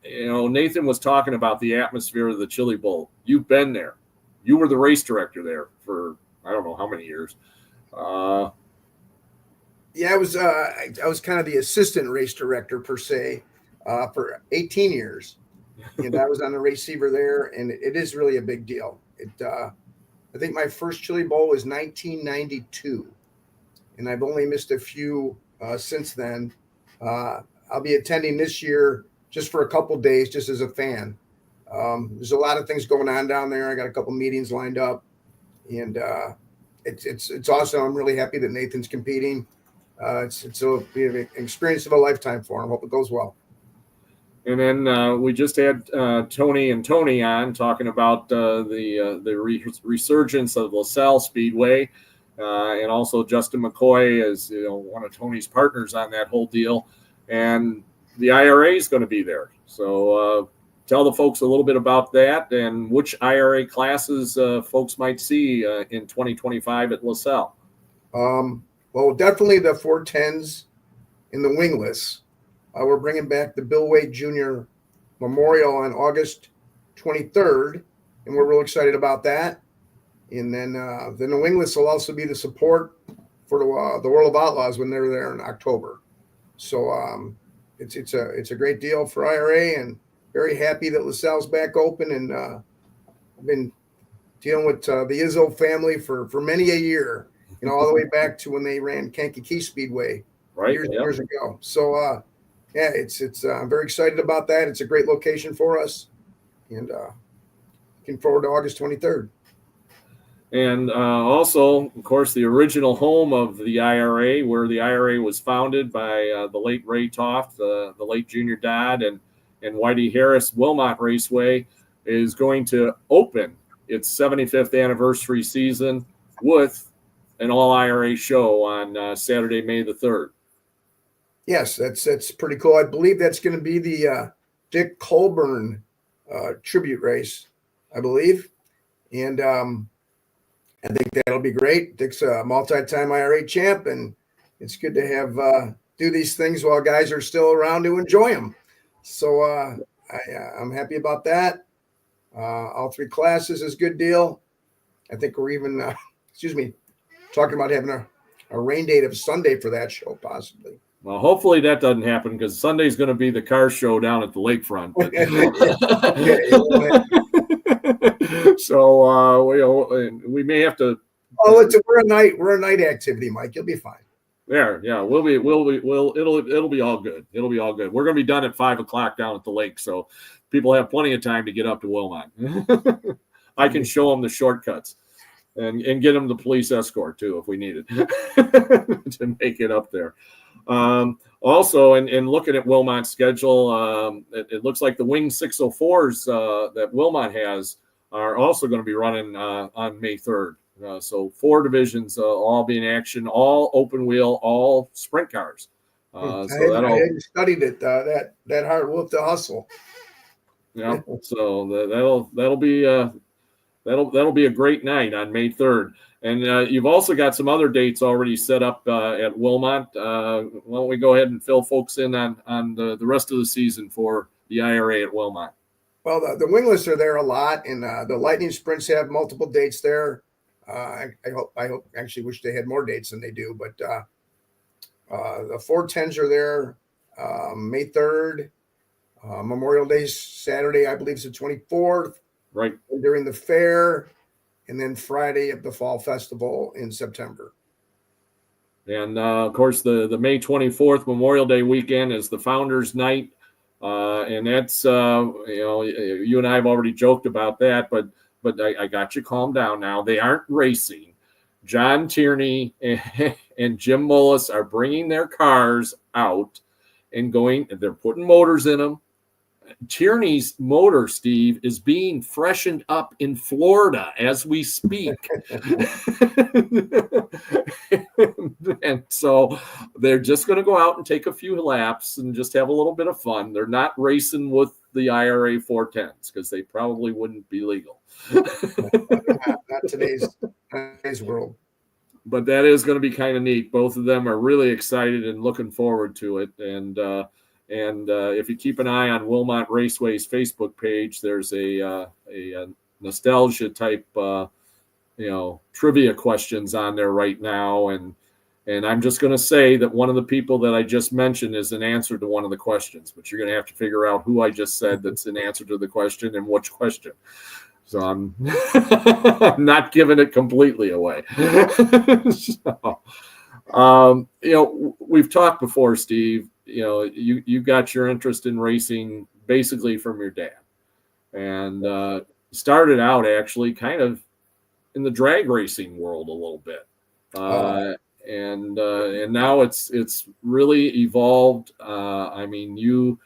Nathan was talking about the atmosphere of the Chili Bowl. You've been there. You were the race director there for I don't know how many years. Yeah, I was kind of the assistant race director per se for 18 years, and I was on the receiver there, and it is really a big deal. I think my first Chili Bowl was 1992, and I've only missed a few since then. I'll be attending this year just for a couple days, just as a fan. There's a lot of things going on down there. I got a couple meetings lined up, and it's awesome. I'm really happy that Nathan's competing. It'll be an experience of a lifetime for him. Hope it goes well. And then we just had Tony and Tony on talking about the resurgence of LaSalle Speedway, and also Justin McCoy is one of Tony's partners on that whole deal, and the IRA is going to be there. So tell the folks a little bit about that and which IRA classes folks might see in 2025 at LaSalle. Well, definitely the 410s in the wingless. We're bringing back the Bill Wade Jr. Memorial on August 23rd, and we're real excited about that. And then the wingless will also be the support for the World of Outlaws when they're there in October. So it's a great deal for IRA, and very happy that LaSalle's back open. And I've been dealing with the Izzo family for many a year, all the way back to when they ran Kankakee Speedway years ago. So yeah, I'm very excited about that. It's a great location for us, and looking forward to August 23rd. And also, of course, the original home of the IRA, where the IRA was founded by the late Ray Toft, the late Junior Dodd, and Whitey Harris. Wilmot Raceway is going to open its 75th anniversary season with an all IRA show on Saturday, May the 3rd. Yes, that's pretty cool. I believe that's going to be the Dick Colburn tribute race, I believe. And I think that'll be great. Dick's a multi-time IRA champ, and it's good to have do these things while guys are still around to enjoy them. So I'm happy about that. All three classes is a good deal. I think we're even, talking about having a rain date of Sunday for that show, possibly. Well, hopefully that doesn't happen, because Sunday's going to be the car show down at the lakefront. So we may have to. Oh, we're a night activity, Mike. You'll be fine. Yeah, it'll be all good. It'll be all good. We're going to be done at 5:00 down at the lake, so people have plenty of time to get up to Wilmot. I can show them the shortcuts and get them the police escort too if we need it to make it up there. Also, in looking at Wilmot's schedule, it looks like the Wing 604s that Wilmot has are also going to be running on May 3rd. So 4 divisions all be in action, all open wheel, all sprint cars. I hadn't studied it that hard. We'll have to hustle. Yeah, so that'll be a great night on May 3rd. And you've also got some other dates already set up at Wilmot. Why don't we go ahead and fill folks in on the rest of the season for the IRA at Wilmot? Well, the wingless are there a lot, and the Lightning Sprints have multiple dates there. I actually wish they had more dates than they do, but the 410s are there May 3rd. Memorial Day Saturday, I believe, is the 24th. Right. During the fair. And then Friday at the Fall Festival in September. And, of course, the May 24th Memorial Day weekend is the Founders Night. And that's, you and I have already joked about that, but I got you calmed down now. They aren't racing. John Tierney and Jim Mullis are bringing their cars out and they're putting motors in them. Tierney's motor, Steve, is being freshened up in Florida as we speak. And so they're just going to go out and take a few laps and just have a little bit of fun. They're not racing with the IRA 410s because they probably wouldn't be legal. Not today's world. But that is going to be kind of neat. Both of them are really excited and looking forward to it. And if you keep an eye on Wilmot Raceway's Facebook page, there's a nostalgia type, trivia questions on there right now. And I'm just going to say that one of the people that I just mentioned is an answer to one of the questions, but you're going to have to figure out who I just said that's an answer to the question and which question. So I'm not giving it completely away. We've talked before, Steve. You got your interest in racing basically from your dad, and started out actually kind of in the drag racing world a little bit, and now it's really evolved. I mean, you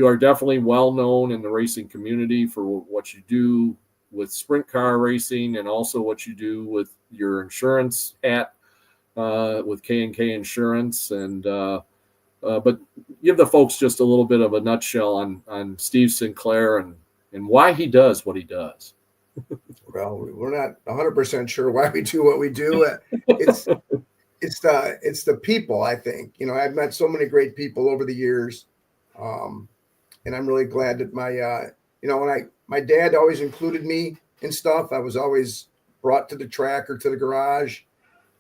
are definitely well known in the racing community for what you do with sprint car racing, and also what you do with your insurance with K&K Insurance, and but give the folks just a little bit of a nutshell on Steve Sinclair and why he does what he does. Well, we're not 100% sure why we do what we do. It's the people, I think. I've met so many great people over the years, and I'm really glad that my dad always included me in stuff. I was always brought to the track or to the garage.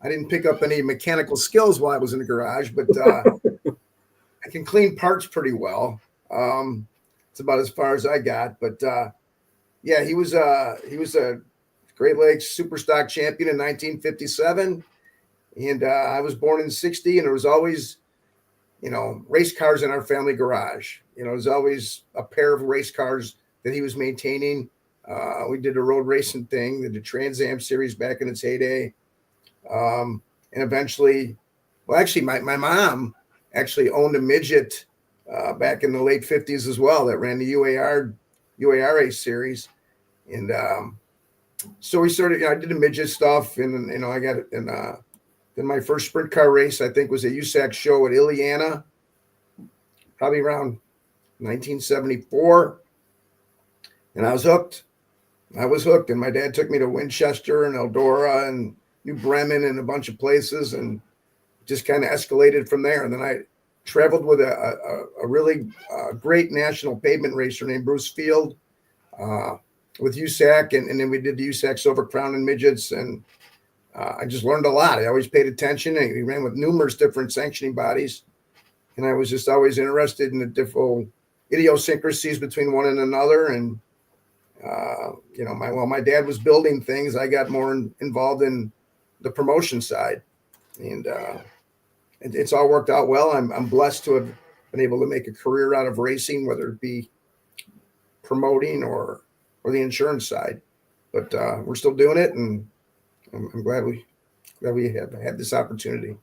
I didn't pick up any mechanical skills while I was in the garage, but I can clean parts pretty well. It's about as far as I got, but yeah, he was a Great Lakes Super Stock champion in 1957, and I was born in '60, and there was always, race cars in our family garage. There was always a pair of race cars that he was maintaining. We did a road racing thing, the Trans Am series back in its heyday. And eventually, actually, my mom actually owned a midget back in the late 50s as well that ran the UARA series. And so we started, I did the midget stuff, and I got it. And then my first sprint car race, I think, was a USAC show at Illiana, probably around 1974. And I was hooked. And my dad took me to Winchester and Eldora and New Bremen and a bunch of places, and just kind of escalated from there. And then I traveled with a really great national pavement racer named Bruce Field with USAC, and then we did the USAC Silver Crown and midgets, and I just learned a lot. I always paid attention, and we ran with numerous different sanctioning bodies, and I was just always interested in the different idiosyncrasies between one and another. And while my dad was building things, I got more involved in the promotion side, and it's all worked out well. I'm blessed to have been able to make a career out of racing, whether it be promoting or the insurance side. But we're still doing it, and I'm glad we have had this opportunity.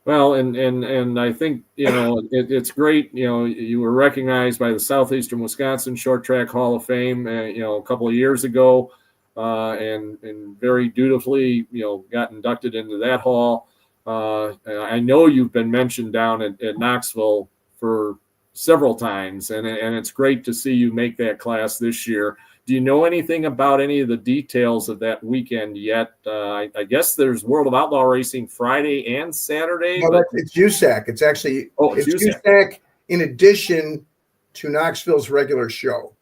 Well, and I think it's great. You were recognized by the Southeastern Wisconsin Short Track Hall of Fame, a couple of years ago, and very dutifully, got inducted into that hall. I know you've been mentioned down at Knoxville for several times, and it's great to see you make that class this year. Do you know anything about any of the details of that weekend yet? I guess there's World of Outlaw Racing Friday and Saturday. No, it's USAC. It's actually it's USAC in addition to Knoxville's regular show.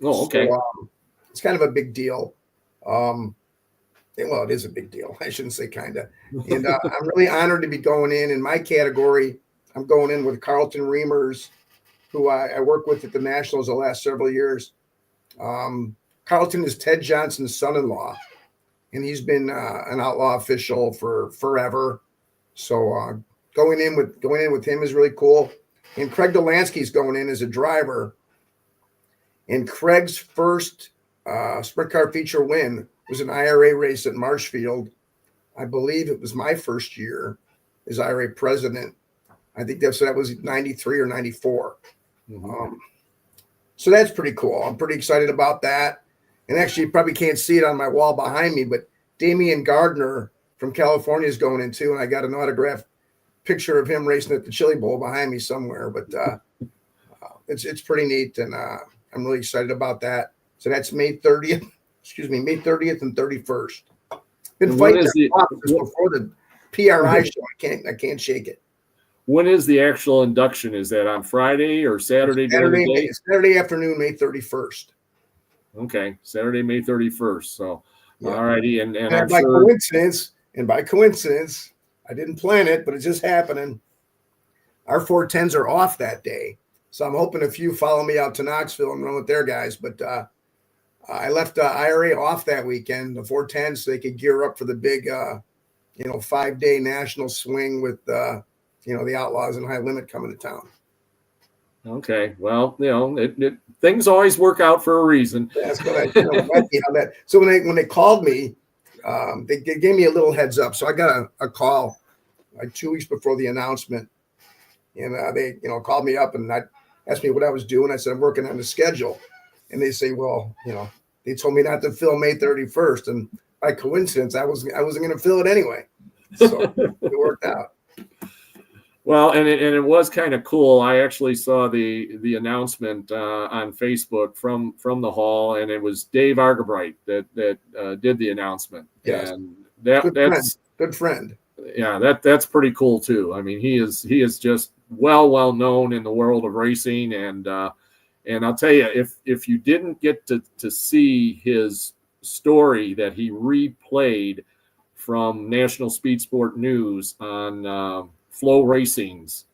Oh, okay. So, it's kind of a big deal. Well, it is a big deal. I shouldn't say kind of. And I'm really honored to be going in my category. I'm going in with Carlton Reimers, who I work with at the Nationals the last several years. Carlton is Ted Johnson's son-in-law, and he's been an outlaw official for forever. So going in with him is really cool. And Craig Delansky's going in as a driver. And Craig's first sprint car feature win was an IRA race at Marshfield. I believe it was my first year as IRA president. I think that was 93 or 94. Mm-hmm. So that's pretty cool. I'm pretty excited about that. And actually, you probably can't see it on my wall behind me, but Damian Gardner from California is going in too. And I got an autographed picture of him racing at the Chili Bowl behind me somewhere. But it's pretty neat. And I'm really excited about that. So that's May 30th and 31st. Been fighting before the PRI show. I can't shake it. When is the actual induction? Is that on Friday or Saturday? Saturday afternoon, May 31st. Okay, Saturday, May 31st. So, yeah. All righty, and by coincidence, I didn't plan it, but it's just happening. Our 410s are off that day, so I'm hoping a few follow me out to Knoxville and run with their guys. But I left IRA off that weekend, the 410s, so they could gear up for the big 5-day national swing with the Outlaws and High Limit coming to town. Okay. Well, things always work out for a reason. That's what might be how that. So when they called me, they gave me a little heads up. So I got a call like 2 weeks before the announcement, and they called me up and asked me what I was doing. I said I'm working on the schedule, and they say, well, they told me not to fill May 31st, and by coincidence, I wasn't going to fill it anyway. So it worked out. Well, and it was kind of cool. I actually saw the announcement on Facebook from the hall, and it was Dave Argabright that did the announcement. Yes. And that's good friend. Yeah, that's pretty cool too. I mean, he is just well known in the world of racing, and I'll tell you, if you didn't get to see his story that he replayed from National Speed Sport News on Flow Racing's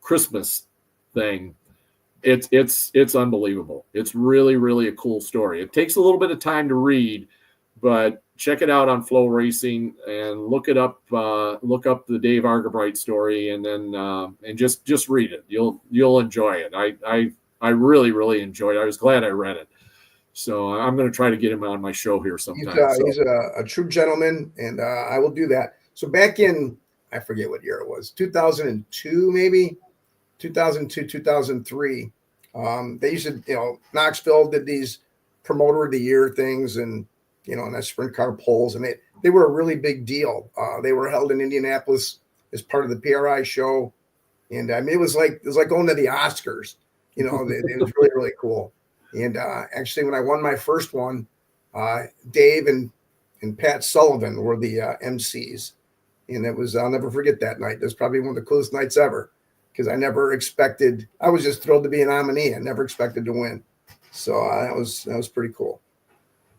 Christmas thing, it's unbelievable. It's really a cool story. It takes a little bit of time to read, but check it out on Flow Racing and look it up. Look up the Dave Argabright story, and then and just read it. You'll enjoy it. I really enjoyed it. I was glad I read it. So I'm going to try to get him on my show here sometime. He's a true gentleman, and I will do that. So back in, I forget what year it was, 2002 maybe, 2002, 2003. They used to, Knoxville did these promoter of the year things, and and that sprint car polls, and they were a really big deal. They were held in Indianapolis as part of the PRI show, and I mean it was like going to the Oscars. It was really cool. And actually, when I won my first one, Dave and Pat Sullivan were the MCs. And I'll never forget that night. That's probably one of the coolest nights ever, because I never expected, I was just thrilled to be a nominee. I never expected to win. So that was pretty cool.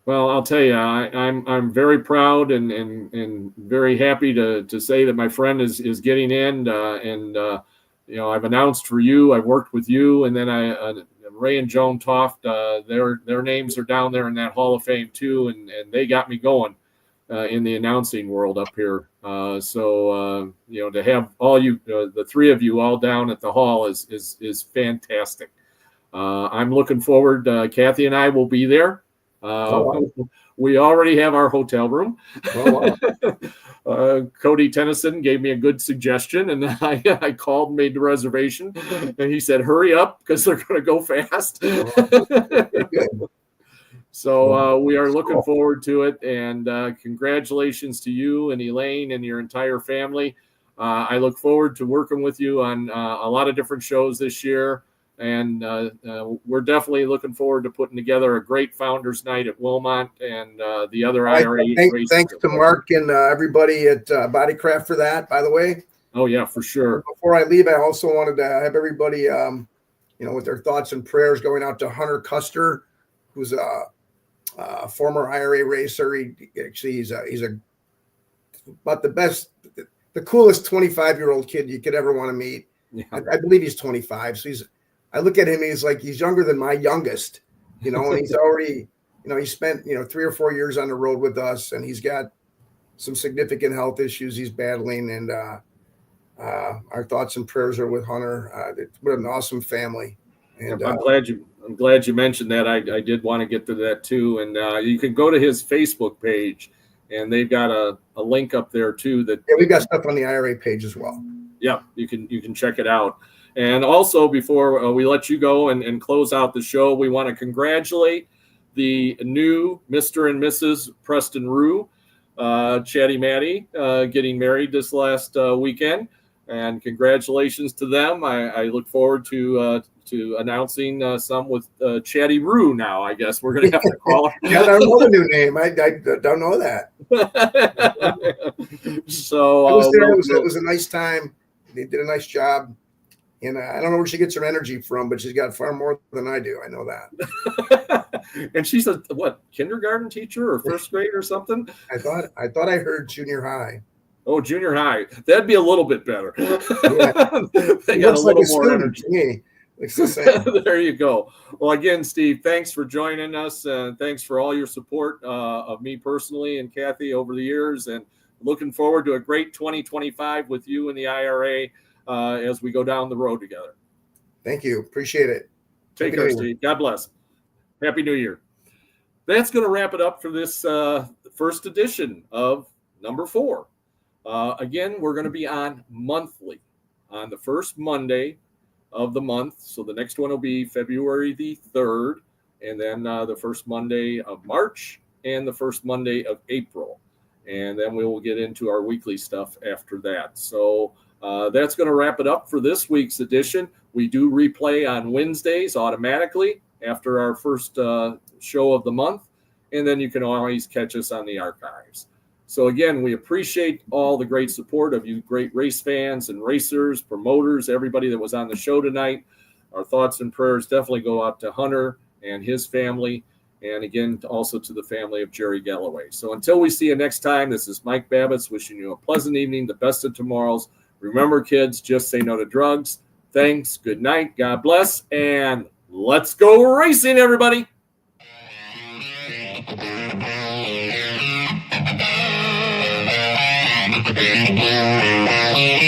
Well, I'll tell you, I'm very proud and very happy to say that my friend is getting in, and I've announced for you, I've worked with you, and then Ray and Joan Toft, their names are down there in that Hall of Fame too, and they got me going in the announcing world up here. So to have all you, the three of you all down at the hall is fantastic. I'm looking forward. Kathy and I will be there. We already have our hotel room. Oh, wow. Cody Tennyson gave me a good suggestion, and I called and made the reservation, and he said, hurry up because they're going to go fast. So we are looking forward to it, and congratulations to you and Elaine and your entire family. I look forward to working with you on a lot of different shows this year. And we're definitely looking forward to putting together a great Founders Night at Wilmot and the other IRA races. Thanks to Mark and everybody at Bodycraft for that, by the way. Oh, yeah, for sure. Before I leave, I also wanted to have everybody, with their thoughts and prayers going out to Hunter Custer, who's a former IRA racer. He's about the coolest 25-year-old kid you could ever want to meet. Yeah. I believe he's 25, so I look at him, he's younger than my youngest, and he's already, he spent, 3 or 4 years on the road with us, and he's got some significant health issues he's battling. And our thoughts and prayers are with Hunter. What an awesome family. And I'm glad you mentioned that. I did want to get to that too. And you can go to his Facebook page, and they've got a link up there too. We've got stuff on the IRA page as well. Yeah, you can check it out. And also, before we let you go and close out the show, we want to congratulate the new Mr. and Mrs. Preston Rue, Chatty Matty, getting married this last weekend. And congratulations to them. I look forward to announcing some with Chatty Rue now, I guess we're going to have to call her. Yeah, I know the new name. I don't know that. So I was there. It was a nice time. They did a nice job. And I don't know where she gets her energy from, but she's got far more than I do. I know that. And she's a kindergarten teacher or first grade or something? I thought I heard junior high. Oh, junior high. That'd be a little bit better. Yeah. They got a little more energy. energy. It's the same. There you go. Well, again, Steve, thanks for joining us. Thanks for all your support of me personally and Kathy over the years. And looking forward to a great 2025 with you and the IRA as we go down the road together. Thank you. Appreciate it. Take Happy care, New Year. Steve. God bless. Happy New Year. That's going to wrap it up for this first edition of number 4. Again, we're going to be on monthly on the first Monday of the month. So the next one will be February the 3rd, and then the first Monday of March and the first Monday of April. And then we will get into our weekly stuff after that. So that's going to wrap it up for this week's edition. We do replay on Wednesdays automatically after our first show of the month. And then you can always catch us on the archives. So again, we appreciate all the great support of you great race fans and racers, promoters, everybody that was on the show tonight. Our thoughts and prayers definitely go out to Hunter and his family. And again, also to the family of Jerry Galloway. So until we see you next time, this is Mike Babbitts wishing you a pleasant evening, the best of tomorrows. Remember, kids, just say no to drugs. Thanks. Good night. God bless. And let's go racing, everybody. Thank you.